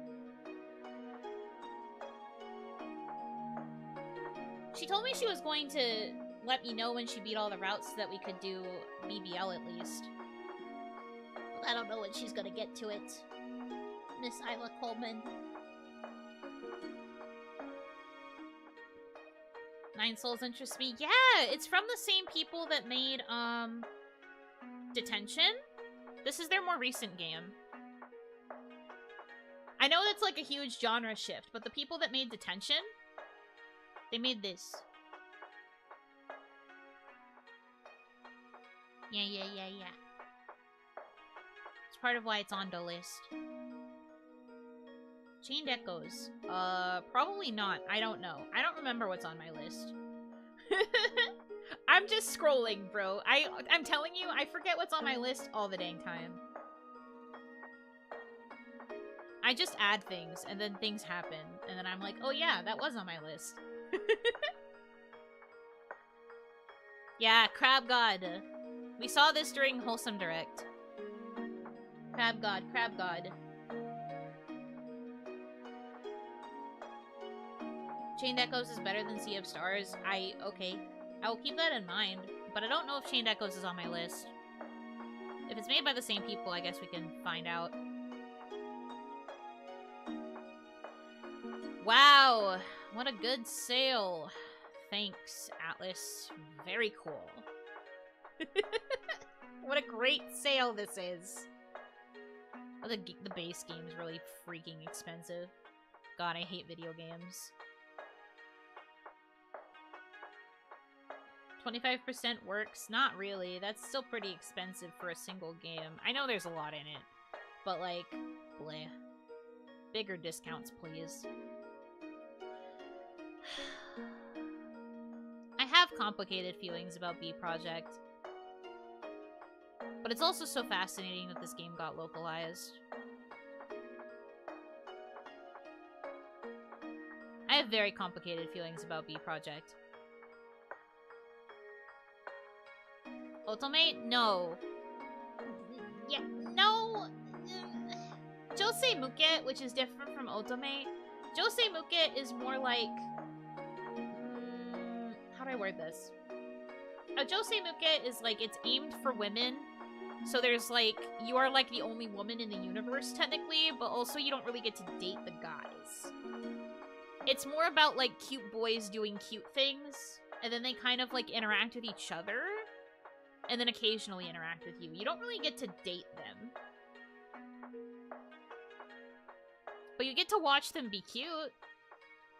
She told me she was going to let me know when she beat all the routes so that we could do BBL at least. But I don't know when she's gonna get to it. Miss Isla Coleman. Nine Souls interests me. Yeah, it's from the same people that made, Detention. This is their more recent game. I know that's like a huge genre shift, but the people that made Detention, they made this. Yeah. It's part of why it's on the list. Chained Echoes. Probably not. I don't know. I don't remember what's on my list. I'm just scrolling, bro. I'm telling you, I forget what's on my list all the dang time. I just add things, and then things happen, and then I'm like, oh yeah, that was on my list. Yeah, Crab God. We saw this during Wholesome Direct. Crab God, Crab God. Chained Echoes is better than Sea of Stars. Okay. I will keep that in mind, but I don't know if Chained Echoes is on my list. If it's made by the same people, I guess we can find out. Wow, what a good sale. Thanks, Atlas. Very cool. What a great sale this is. Oh, the base game is really freaking expensive. God, I hate video games. 25% works? Not really. That's still pretty expensive for a single game. I know there's a lot in it, but like, bleh. Bigger discounts, please. I have complicated feelings about B Project, but it's also so fascinating that this game got localized. I have very complicated feelings about B Project. Ultimate? No. Yeah, no. Josei Muke, which is different from Ultimate. Josei Muke is more like... how do I word this? Josei Muke is like, it's aimed for women. So there's like, you are like the only woman in the universe technically, but also you don't really get to date the guys. It's more about like cute boys doing cute things, and then they kind of like interact with each other, and then occasionally interact with you. You don't really get to date them. But you get to watch them be cute.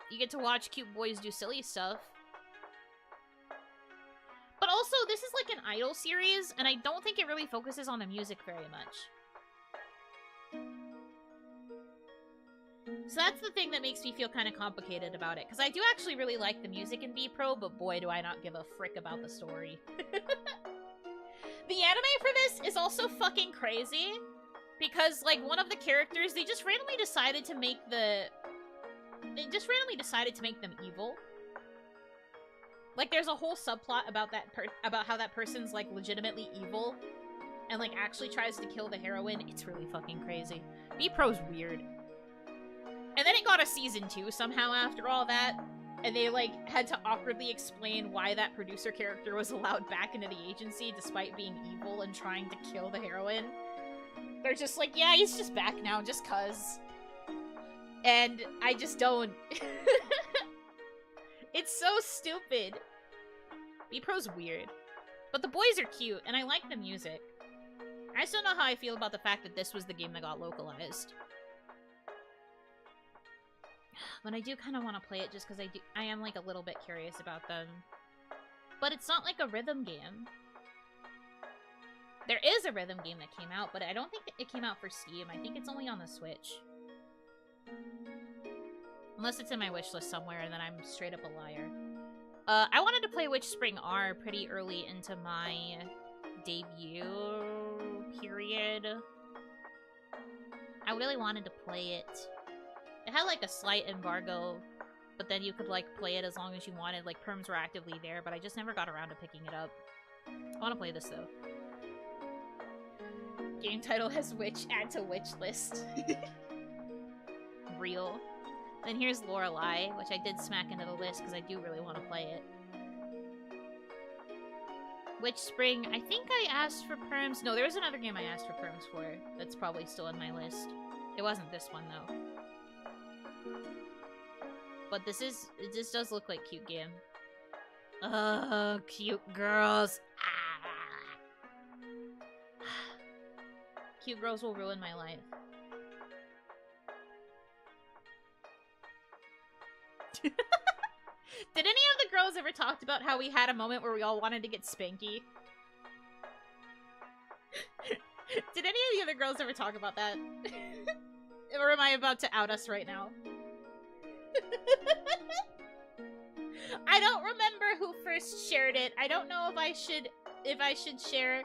You get to watch cute boys do silly stuff. But also, this is like an idol series, and I don't think it really focuses on the music very much. So that's the thing that makes me feel kind of complicated about it, because I do actually really like the music in B-Pro, but boy do I not give a frick about the story. The anime for this is also fucking crazy, because, like, one of the characters, they just randomly decided to make them evil. Like, there's a whole subplot about about how that person's, like, legitimately evil, and, like, actually tries to kill the heroine. It's really fucking crazy. B-Pro's weird. And then it got a season 2 somehow after all that, and they, like, had to awkwardly explain why that producer character was allowed back into the agency despite being evil and trying to kill the heroine. They're just like, yeah, he's just back now, just cuz. And I just don't. It's so stupid. B-Pro's weird. But the boys are cute, and I like the music. I just don't know how I feel about the fact that this was the game that got localized. But I do kind of want to play it just because I am like a little bit curious about them. But it's not like a rhythm game. There is a rhythm game that came out, but I don't think it came out for Steam. I think it's only on the Switch. Unless it's in my wishlist somewhere, and then I'm straight up a liar. I wanted to play Witch Spring R pretty early into my debut period. I really wanted to play it. It had, like, a slight embargo, but then you could, like, play it as long as you wanted. Like, perms were actively there, but I just never got around to picking it up. I want to play this, though. Game title has Witch, add to Witch list. Real. Then here's Lorelei, which I did smack into the list because I do really want to play it. Witch Spring, I think I asked for perms. No, there was another game I asked for perms for that's probably still on my list. It wasn't this one, though. But this does look like a cute game. Oh, cute girls. Cute girls will ruin my life. Did any of the girls ever talk about how we had a moment where we all wanted to get spanky? Did any of the other girls ever talk about that? Or am I about to out us right now? I don't remember who first shared it. I don't know if I should share.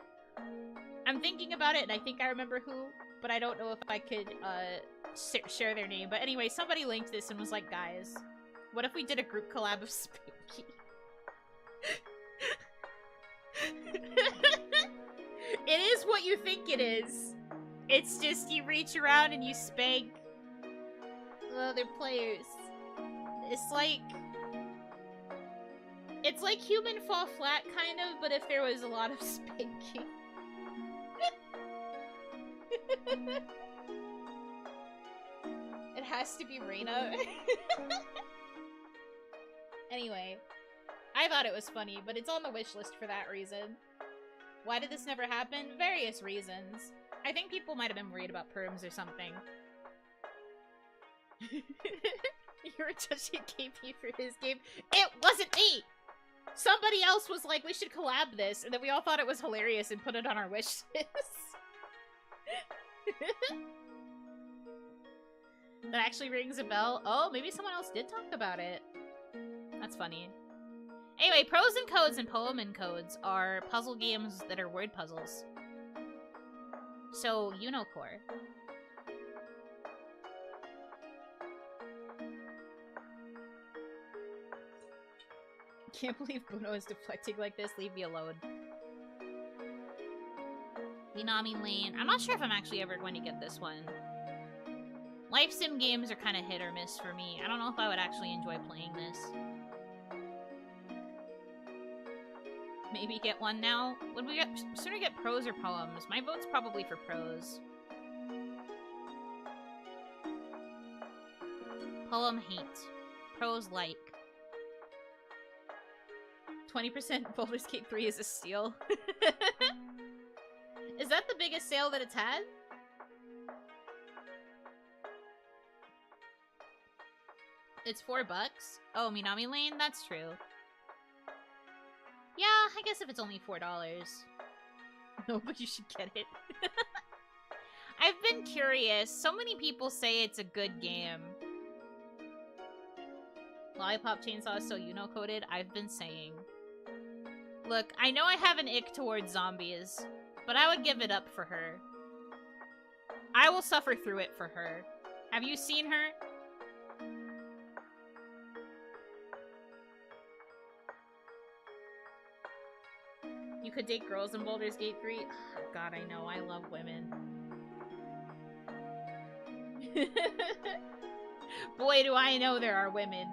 I'm thinking about it and I think I remember who, but I don't know if I could share their name. But anyway, somebody linked this and was like, guys, what if we did a group collab of Spanky? It is what you think it is. It's just you reach around and you spank other players. It's like human fall flat, kind of, but if there was a lot of spanking. It has to be Reina. Anyway, I thought it was funny, but it's on the wish list for that reason. Why did this never happen? Various reasons. I think people might have been worried about perms or something. You were judging KP for his game. It wasn't me! Somebody else was like, we should collab this, and then we all thought it was hilarious and put it on our wish list. That actually rings a bell. Oh, maybe someone else did talk about it. That's funny. Anyway, Pros and Codes and Poem and Codes are puzzle games that are word puzzles. So, Yuno Core. Can't believe Bruno is deflecting like this. Leave me alone. Minami Lane. I'm not sure if I'm actually ever going to get this one. Life sim games are kind of hit or miss for me. I don't know if I would actually enjoy playing this. Maybe get one now? Would we sooner get pros or poems? My vote's probably for pros. Poem hate. Pros like. 20% Baldur's Gate 3 is a steal. Is that the biggest sale that it's had? It's $4. Oh, Minami Lane? That's true. Yeah, I guess if it's only $4. No, but you should get it. I've been curious. So many people say it's a good game. Lollipop Chainsaw is so Yuno-coded. I've been saying. Look, I know I have an ick towards zombies, but I would give it up for her. I will suffer through it for her. Have you seen her? You could date girls in Baldur's Gate 3? Oh, God, I know. I love women. Boy, do I know there are women.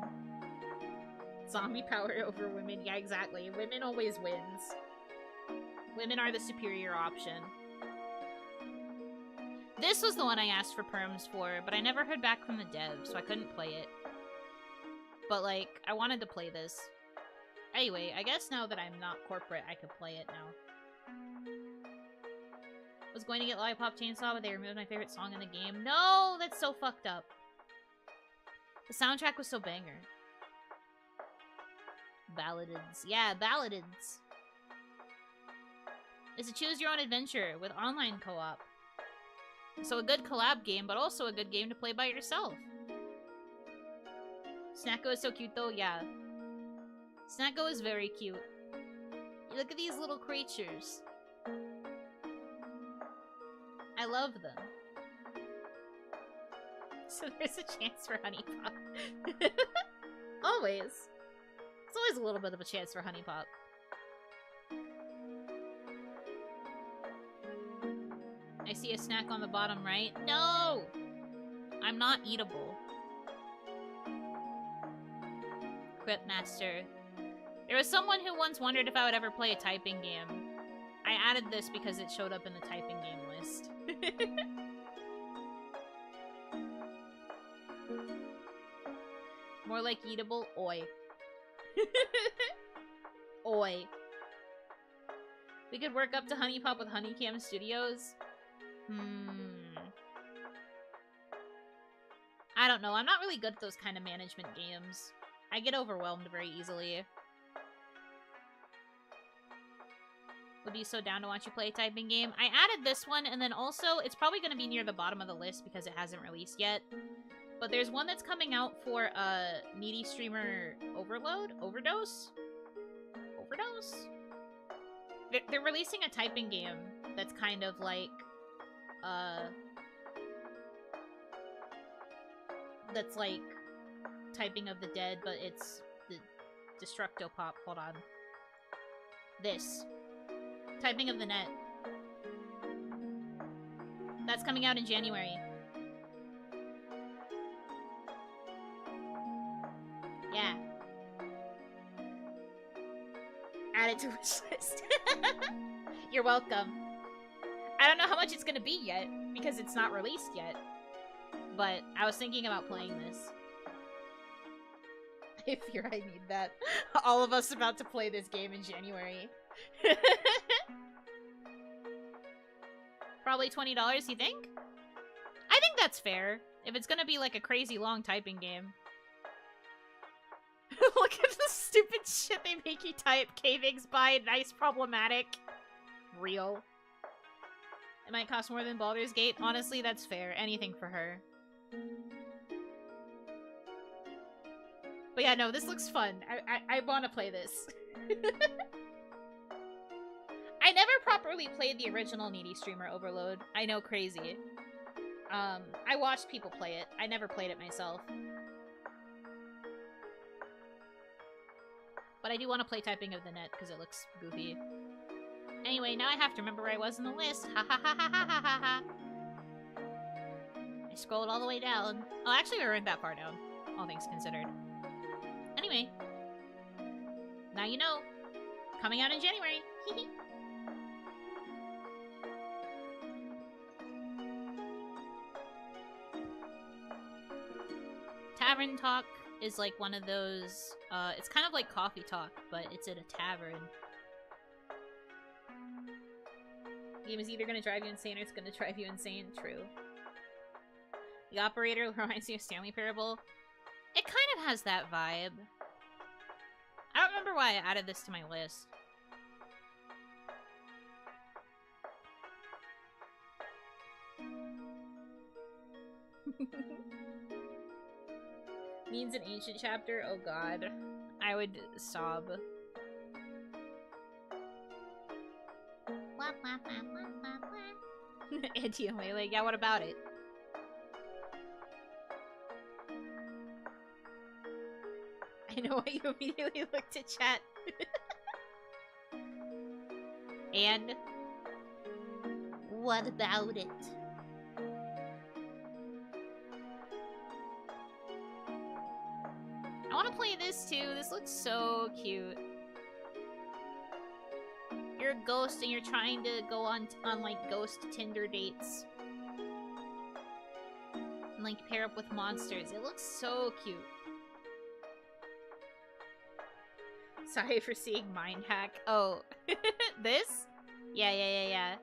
Zombie power over women. Yeah, exactly. Women always wins. Women are the superior option. This was the one I asked for perms for, but I never heard back from the dev, so I couldn't play it. But, like, I wanted to play this. Anyway, I guess now that I'm not corporate, I could play it now. Was going to get Lollipop Chainsaw, but they removed my favorite song in the game. No! That's so fucked up. The soundtrack was so banger. Balladins. Yeah, Balladins. It's a choose-your-own-adventure with online co-op. So a good collab game, but also a good game to play by yourself. Snacko is so cute, though. Yeah. Snacko is very cute. Look at these little creatures. I love them. So there's a chance for Honey Pop. Always. It's always a little bit of a chance for Honey Pop. I see a snack on the bottom right. No! I'm not eatable. Quip Master. There was someone who once wondered if I would ever play a typing game. I added this because it showed up in the typing game list. More like eatable? Oi. Oi. We could work up to Honey Pop with Honeycam Studios. I don't know. I'm not really good at those kind of management games. I get overwhelmed very easily. Would be so down to watch you play a typing game. I added this one, and then also, it's probably going to be near the bottom of the list because it hasn't released yet. But there's one that's coming out for Needy Streamer Overdose? They're releasing a typing game that's kind of like, that's like Typing of the Dead, but it's the Destructo Pop. Hold on. This. Typing of the Net. That's coming out in January. Yeah. Add it to Wishlist. You're welcome. I don't know how much it's gonna be yet, because it's not released yet. But I was thinking about playing this. I fear I need that. All of us about to play this game in January. Probably $20, you think? I think that's fair. If it's gonna be like a crazy long typing game. Look at the stupid shit they make you type. Cavings by nice problematic. Real. It might cost more than Baldur's Gate. Honestly, that's fair. Anything for her. But yeah, no, this looks fun. I want to play this. I never properly played the original Needy Streamer Overload. I know, crazy. I watched people play it. I never played it myself. But I do want to play Typing of the Net because it looks goofy. Anyway, now I have to remember where I was in the list. Ha ha ha ha ha ha ha ha. I scrolled all the way down. Oh, actually, we weren't that far down, all things considered. Anyway. Now you know. Coming out in January. Hee Tavern Talk is like one of those, it's kind of like Coffee Talk, but it's at a tavern. The game is either going to drive you insane or it's going to drive you insane. True. The operator reminds me of Stanley Parable. It kind of has that vibe. I don't remember why I added this to my list. Means an ancient chapter? Oh god. I would sob. Auntie and Lele, yeah, what about it? I know why you immediately looked at chat. And? What about it? I want to play this too. This looks so cute. You're a ghost and you're trying to go on like ghost Tinder dates. And like pair up with monsters. It looks so cute. Sorry for seeing Mind Hack. Oh, this? Yeah.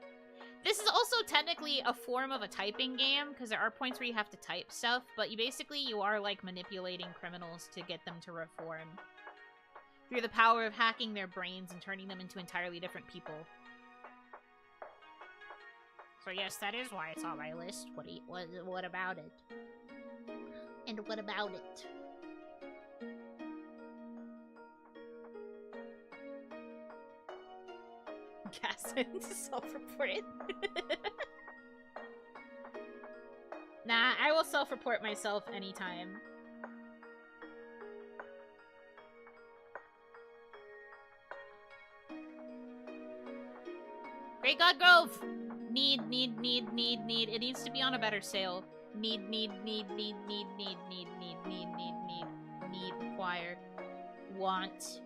This is also technically a form of a typing game, because there are points where you have to type stuff, but you are, like, manipulating criminals to get them to reform. Through the power of hacking their brains and turning them into entirely different people. So yes, that is why it's on my list. What about it? And what about it? Gaston self-reported. Nah, I will self-report myself anytime. Great God Grove! Need. It needs to be on a better sale. Need. Require. Want.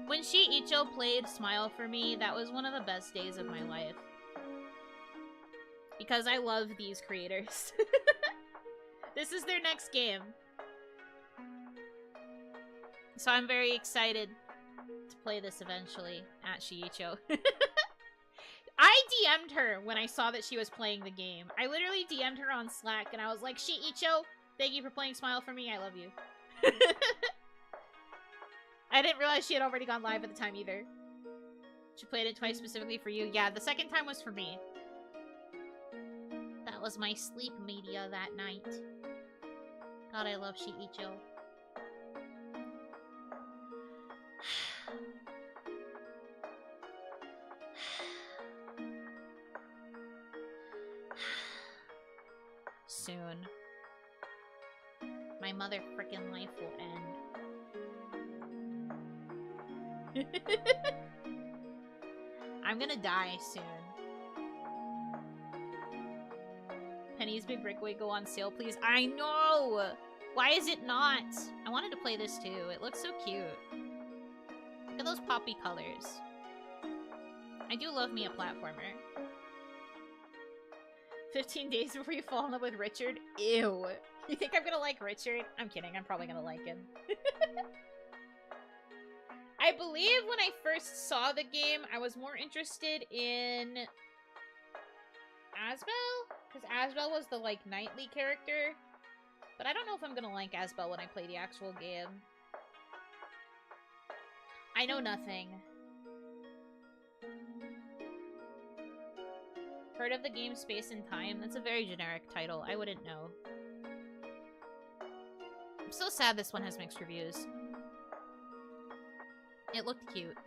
When Icho played Smile for me, that was one of the best days of my life. Because I love these creators. This is their next game. So I'm very excited to play this eventually at Shiicho. I DM'd her when I saw that she was playing the game. I literally DM'd her on Slack and I was like, Shiicho, thank you for playing Smile for me. I love you. I didn't realize she had already gone live at the time either. She played it twice specifically for you. Yeah, the second time was for me. That was my sleep media that night. God, I love Shiicho. Soon. My mother frickin' life will end. I'm gonna die soon. Penny's Big Breakaway go on sale, please. I know! Why is it not? I wanted to play this too. It looks so cute. Look at those poppy colors. I do love me a platformer. 15 days before you fall in love with Richard? Ew. You think I'm gonna like Richard? I'm kidding. I'm probably gonna like him. I believe when I first saw the game, I was more interested in Asbel? Because Asbel was the, like, knightly character. But I don't know if I'm gonna like Asbel when I play the actual game. I know nothing. Heard of the game Space and Time? That's a very generic title. I wouldn't know. I'm so sad this one has mixed reviews. It looked cute.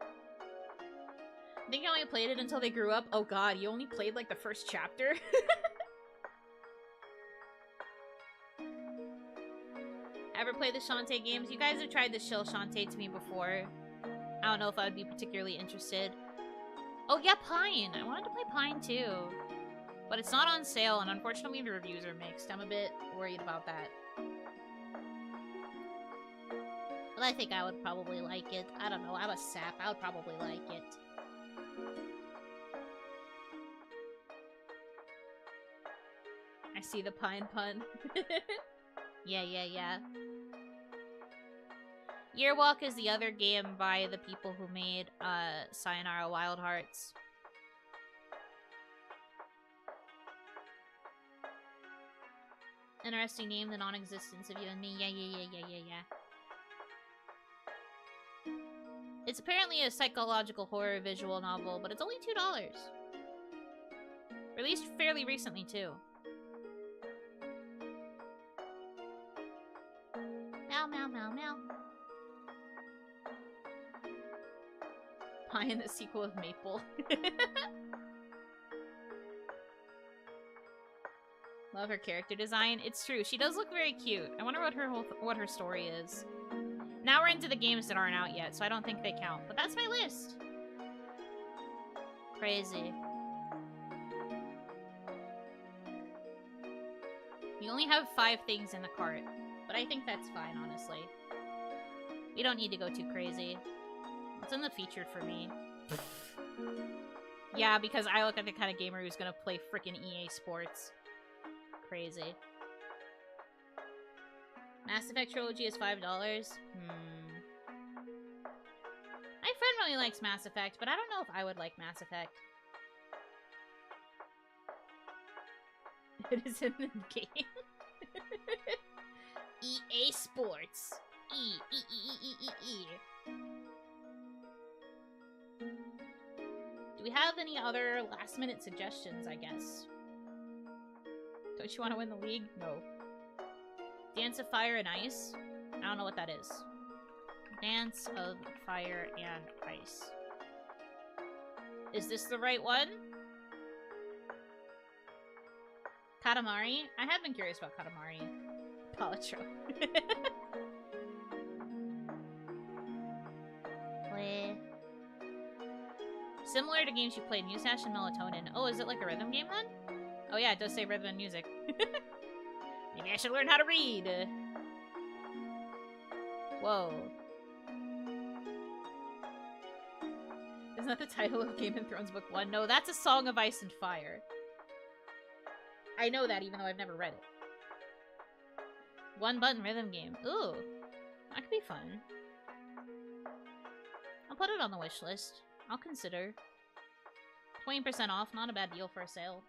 I think I only played it until they grew up. Oh god, you only played like the first chapter? Ever played the Shantae games? You guys have tried to shill Shantae to me before. I don't know if I would be particularly interested. Oh yeah, Pine! I wanted to play Pine too. But it's not on sale, and unfortunately the reviews are mixed. I'm a bit worried about that. But I think I would probably like it. I don't know, I'm a sap. I would probably like it. I see the Pine pun. Yeah. Yearwalk is the other game by the people who made Sayonara Wild Hearts. Interesting name, the non-existence of you and me. Yeah. It's apparently a psychological horror visual novel, but it's only $2. Released fairly recently, too. Meow. Pie in the sequel of Maple. Love her character design. It's true. She does look very cute. I wonder what her story is. Now we're into the games that aren't out yet, so I don't think they count. But that's my list. Crazy. You only have 5 things in the cart. But I think that's fine, honestly. We don't need to go too crazy. What's in the featured for me? Yeah, because I look like the kind of gamer who's gonna play frickin' EA Sports. Crazy. Mass Effect Trilogy is $5? My friend really likes Mass Effect, but I don't know if I would like Mass Effect. It is in the game. EA Sports. E. Do we have any other last-minute suggestions, I guess? Don't you want to win the league? No. Dance of Fire and Ice? I don't know what that is. Dance of Fire and Ice. Is this the right one? Katamari? I have been curious about Katamari. Palitro. Play. Similar to games you played, Musash and Melatonin. Oh, is it like a rhythm game then? Oh yeah, it does say rhythm and music. Maybe I should learn how to read. Whoa. Isn't that the title of Game of Thrones Book 1? No, that's A Song of Ice and Fire. I know that even though I've never read it. One-button rhythm game. Ooh, that could be fun. I'll put it on the wish list. I'll consider. 20% off, not a bad deal for a sale.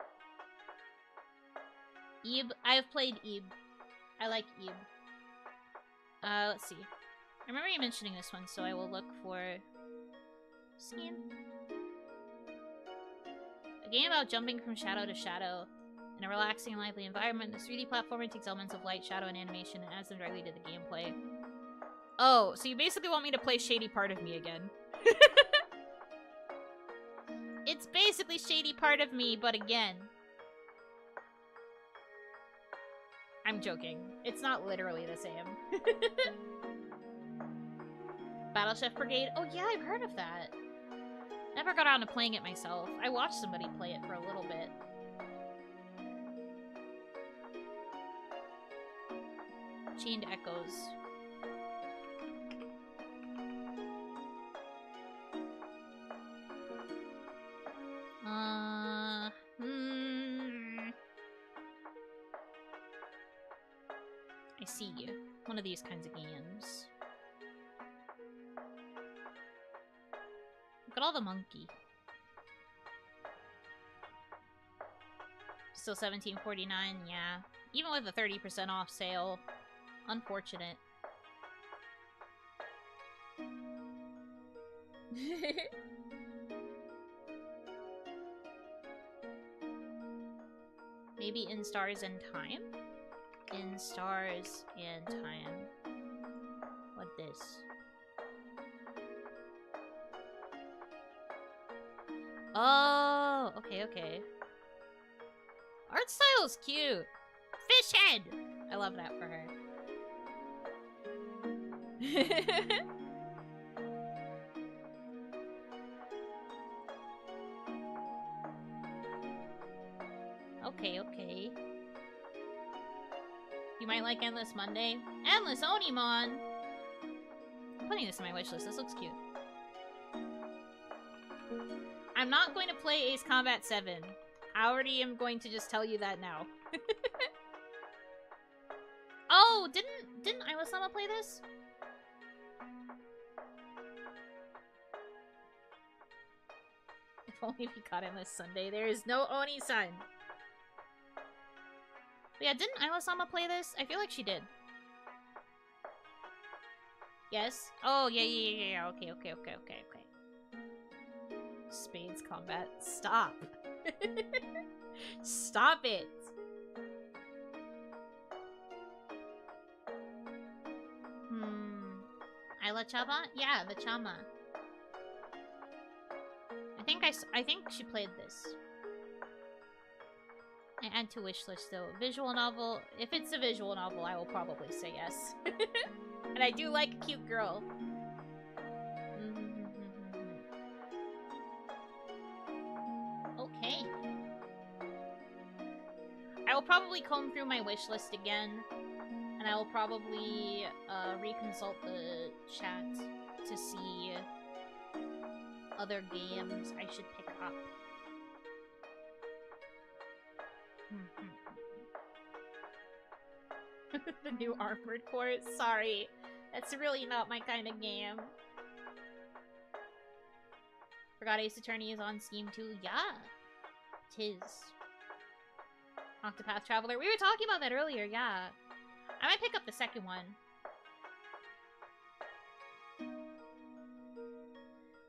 Ib. I have played Ib. I like Ib. Let's see. I remember you mentioning this one, so I will look for... Skin. A game about jumping from shadow to shadow in a relaxing and lively environment. This 3D platformer takes elements of light, shadow, and animation and adds them directly to the gameplay. Oh, so you basically want me to play Shady Part of Me again. It's basically Shady Part of Me, but again. I'm joking. It's not literally the same. Battle Chef Brigade? Oh yeah, I've heard of that. Never got around to playing it myself. I watched somebody play it for a little bit. Chained Echoes. I see. One of these kinds of games. Look at all the monkey. Still $17.49, yeah. Even with a 30% off sale. Unfortunate. Maybe In Stars and Time? In Stars and Time. What this? Oh, okay, okay. Art style's cute. Fish head! I love that for her. Okay, okay. You might like Endless Monday. Endless OniMon! I'm putting this in my wishlist. This looks cute. I'm not going to play Ace Combat 7. I already am going to just tell you that now. Oh, didn't Isla-sama play this? If only we got him this Sunday. There is no Oni-san. But yeah, didn't Isla-sama play this? I feel like she did. Yes? Oh, yeah. Okay. Spades combat. Stop. Stop it. Isla Chama? Yeah, the Chama. I think she played this. I add to wishlist though. Visual novel. If it's a visual novel, I will probably say yes. And I do like a cute girl. Okay. I will probably comb through my wishlist again. And I will probably reconsult the chat to see other games I should pick up. The new Armored Core? Sorry. That's really not my kind of game. Forgot Ace Attorney is on Steam too. Yeah. 'Tis. Octopath Traveler. We were talking about that earlier, yeah. I might pick up the second one. I'll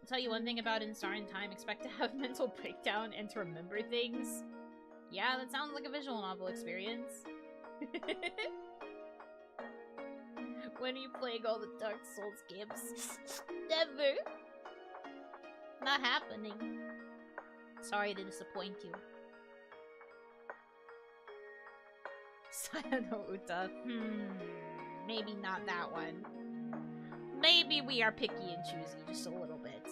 tell you one thing about In Star in Time. Expect to have mental breakdown and to remember things. Yeah, that sounds like a visual novel experience. When are you playing all the Dark Souls games? Never! Not happening. Sorry to disappoint you. Sayano Uta. Maybe not that one. Maybe we are picky and choosy just a little bit.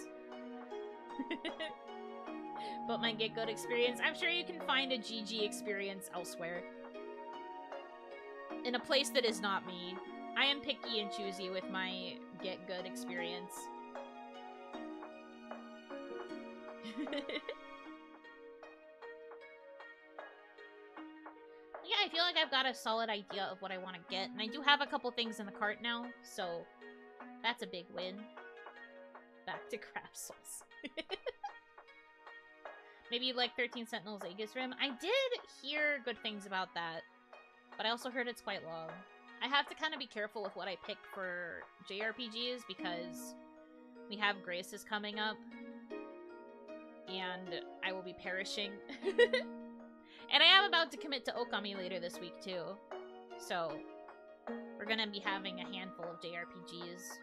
But my Get Good experience, I'm sure you can find a GG experience elsewhere. In a place that is not me. I am picky and choosy with my Get Good experience. Yeah, I feel like I've got a solid idea of what I want to get, and I do have a couple things in the cart now, so that's a big win. Back to Crab Souls. Maybe you'd like 13 Sentinels Aegis Rim. I did hear good things about that, but I also heard it's quite long. I have to kind of be careful with what I pick for JRPGs because we have Graces coming up, and I will be perishing. And I am about to commit to Okami later this week, too. So, we're gonna be having a handful of JRPGs.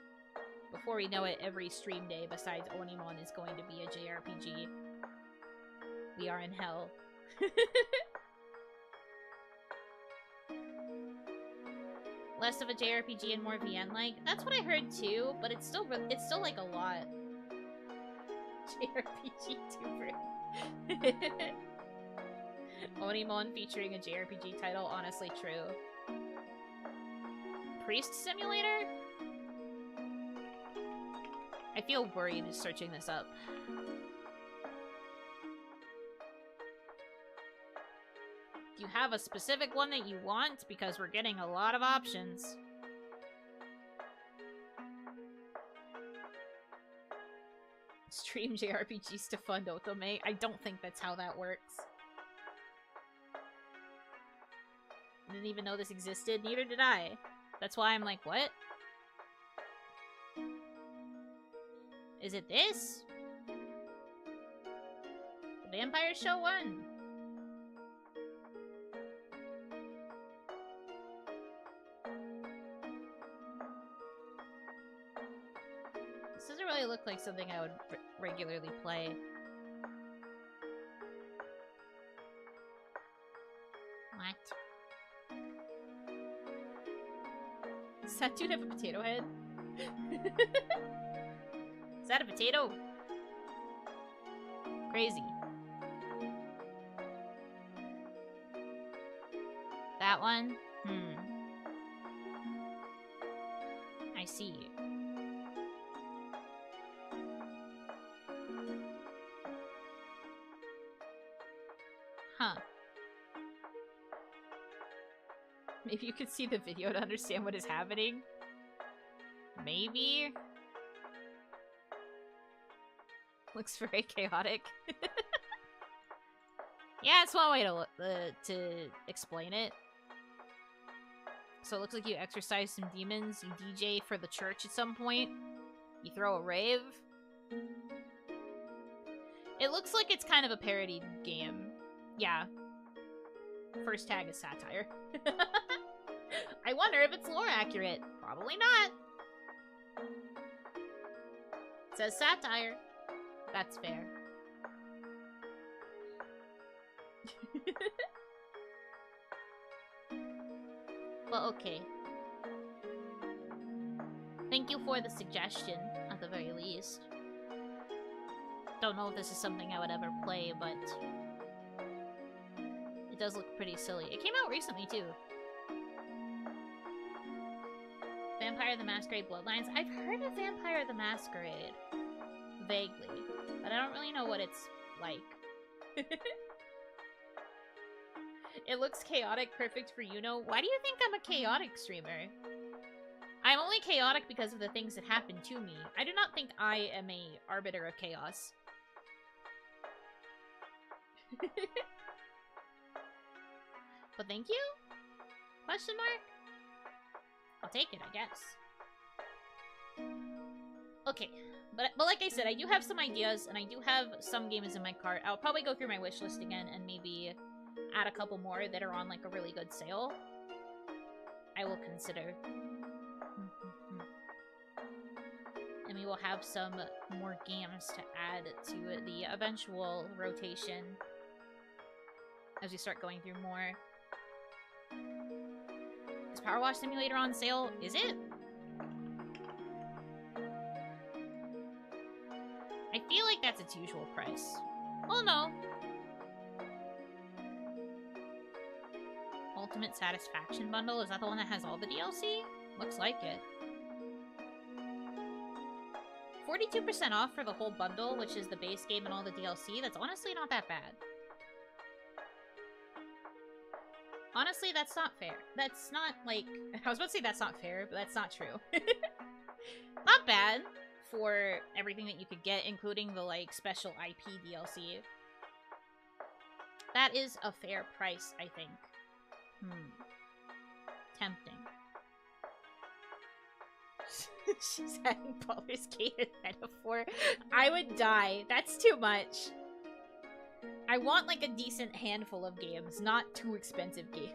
Before we know it, every stream day besides OniMon is going to be a JRPG. We are in hell. Less of a JRPG and more VN-like. That's what I heard too, but it's still like a lot. JRPG tuber. OniMon featuring a JRPG title, honestly true. Priest Simulator? I feel worried searching this up. Do you have a specific one that you want? Because we're getting a lot of options. Stream JRPGs to fund Otome? I don't think that's how that works. I didn't even know this existed. Neither did I. That's why I'm like, what? Is it this? The Vampire Show one? This doesn't really look like something I would regularly play. What? Does that dude have a potato head? Is that a potato? Crazy. That one? I see. Huh. Maybe you could see the video to understand what is happening. Maybe? Looks very chaotic. Yeah, it's one way to explain it. So it looks like you exorcise some demons, you DJ for the church at some point, you throw a rave. It looks like it's kind of a parody game. Yeah. First tag is satire. I wonder if it's lore accurate. Probably not. It says satire. That's fair. But okay. Thank you for the suggestion, at the very least. Don't know if this is something I would ever play, but it does look pretty silly. It came out recently, too. Vampire the Masquerade Bloodlines. I've heard of Vampire the Masquerade. Vaguely. But I don't really know what it's like. It looks chaotic, perfect for Yuno. Why do you think I'm a chaotic streamer? I'm only chaotic because of the things that happen to me. I do not think I am a arbiter of chaos. But thank you? Question mark? I'll take it, I guess. Okay, but like I said, I do have some ideas, and I do have some games in my cart. I'll probably go through my wish list again and maybe add a couple more that are on like a really good sale. I will consider. And we will have some more games to add to the eventual rotation as we start going through more. Is Power Wash Simulator on sale? Is it? I feel like that's its usual price. Oh no. Ultimate Satisfaction Bundle? Is that the one that has all the DLC? Looks like it. 42% off for the whole bundle, which is the base game and all the DLC. That's honestly not that bad. Honestly, that's not fair. That's not, like... I was about to say that's not fair, but that's not true. Not bad for everything that you could get, including the, like, special IP DLC. That is a fair price, I think. Tempting. She's having Baldur's Gate as metaphor. I would die. That's too much. I want, like, a decent handful of games, not too expensive games.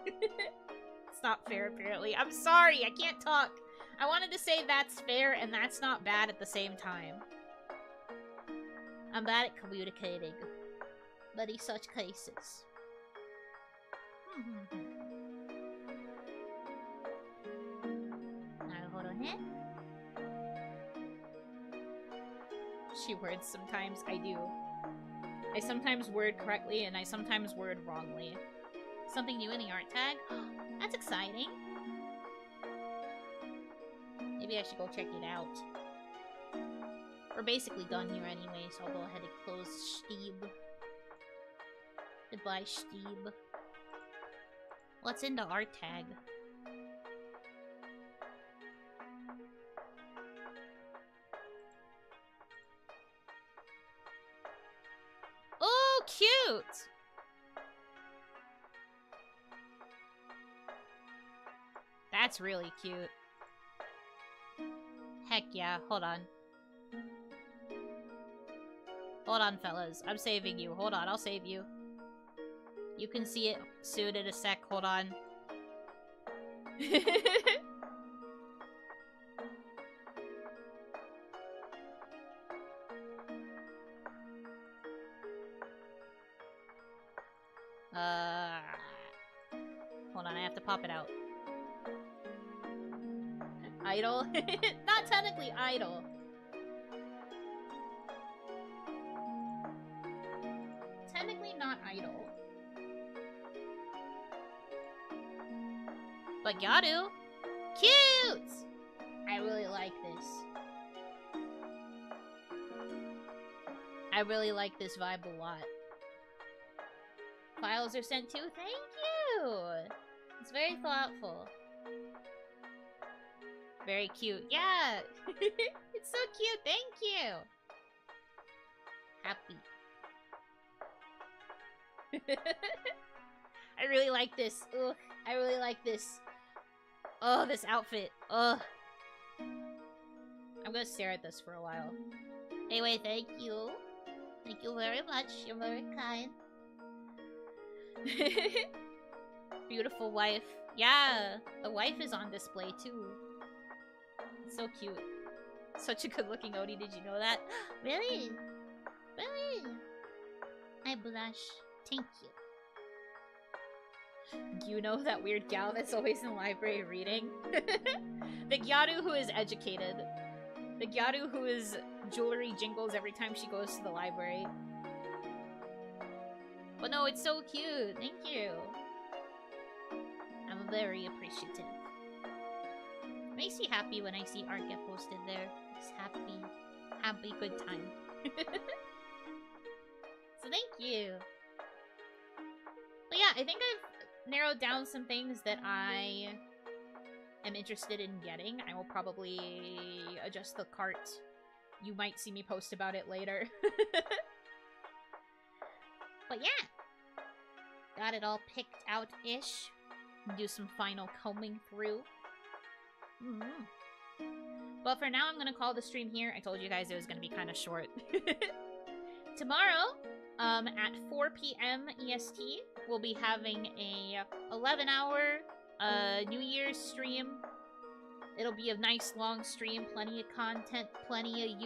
It's not fair, apparently. I'm sorry, I can't talk. I wanted to say that's fair and that's not bad at the same time. I'm bad at communicating. But in such cases. She words sometimes. I do. I sometimes word correctly and I sometimes word wrongly. Something new in the art tag? That's exciting. Maybe I should go check it out. We're basically done here anyway, so I'll go ahead and close Steam. Goodbye, Steam. What's in the art tag? Oh, cute! That's really cute. Heck yeah, hold on. Hold on, fellas. I'm saving you. Hold on, I'll save you. You can see it soon in a sec. Hold on. Hold on, I have to pop it out. Idle? Not technically idle. Technically not idle. But Yadu! Cute! I really like this. I really like this vibe a lot. Files are sent too? Thank you! It's very thoughtful. Very cute. Yeah! It's so cute, thank you! Happy. I really like this. Ugh, I really like this. Oh, this outfit. Ugh. I'm gonna stare at this for a while. Anyway, thank you. Thank you very much. You're very kind. Beautiful wife. Yeah, the wife is on display too. It's so cute. Such a good looking Oni, did you know that? Really? Really? I blush. Thank you. You know that weird gal that's always in the library reading? The Gyaru who is educated. The Gyaru who is jewelry jingles every time she goes to the library. But no, it's so cute. Thank you. I'm very appreciative. Makes me happy when I see art get posted there. It's happy good time. So thank you. But yeah, I think I've narrowed down some things that I am interested in getting. I will probably adjust the cart. You might see me post about it later. But yeah, got it all picked out-ish. Do some final combing through. But for now, I'm gonna call the stream here. I told you guys it was gonna be kind of short. Tomorrow, at 4 p.m. EST, we'll be having a 11-hour New Year's stream. It'll be a nice long stream, plenty of content, plenty of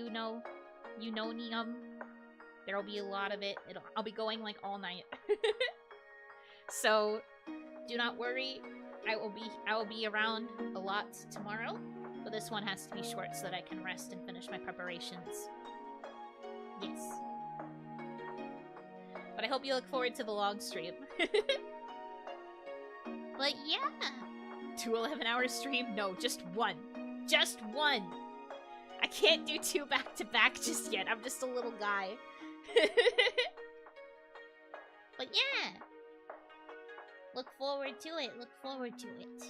Unonium. There'll be a lot of it. I'll be going like all night. So do not worry. I will be around a lot tomorrow, but this one has to be short so that I can rest and finish my preparations. Yes. But I hope you look forward to the long stream. But yeah. 2 11-hour stream? No, just one. Just one. I can't do 2 back-to-back just yet. I'm just a little guy. But yeah. Look forward to it. Look forward to it.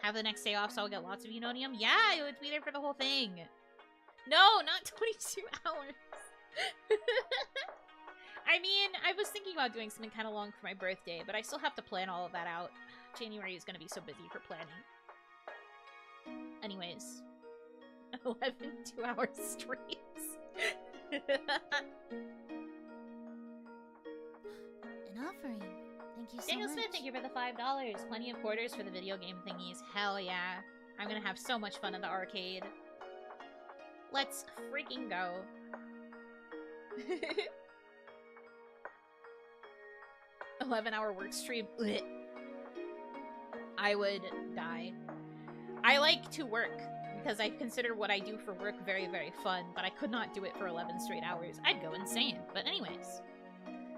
Have the next day off so I'll get lots of Unonium? Yeah, it would be there for the whole thing. No, not 22 hours. I mean, I was thinking about doing something kind of long for my birthday, but I still have to plan all of that out. January is going to be so busy for planning. Anyways. 11 2-hour streams. An offering. Thank you so Daniel much. Smith, thank you for the $5. Plenty of quarters for the video game thingies. Hell yeah. I'm gonna have so much fun in the arcade. Let's freaking go. 11-hour work stream. Blech. I would die. I like to work because I consider what I do for work very, very fun, but I could not do it for 11 straight hours. I'd go insane. But anyways,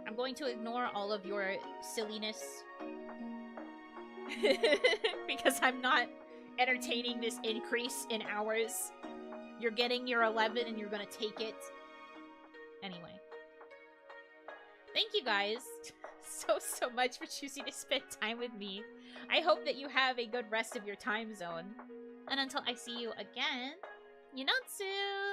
I'm going to ignore all of your silliness because I'm not entertaining this increase in hours. You're getting your 11 and you're gonna take it. Anyway. Thank you guys so much for choosing to spend time with me. I hope that you have a good rest of your time zone. And until I see you again, Yunotsu!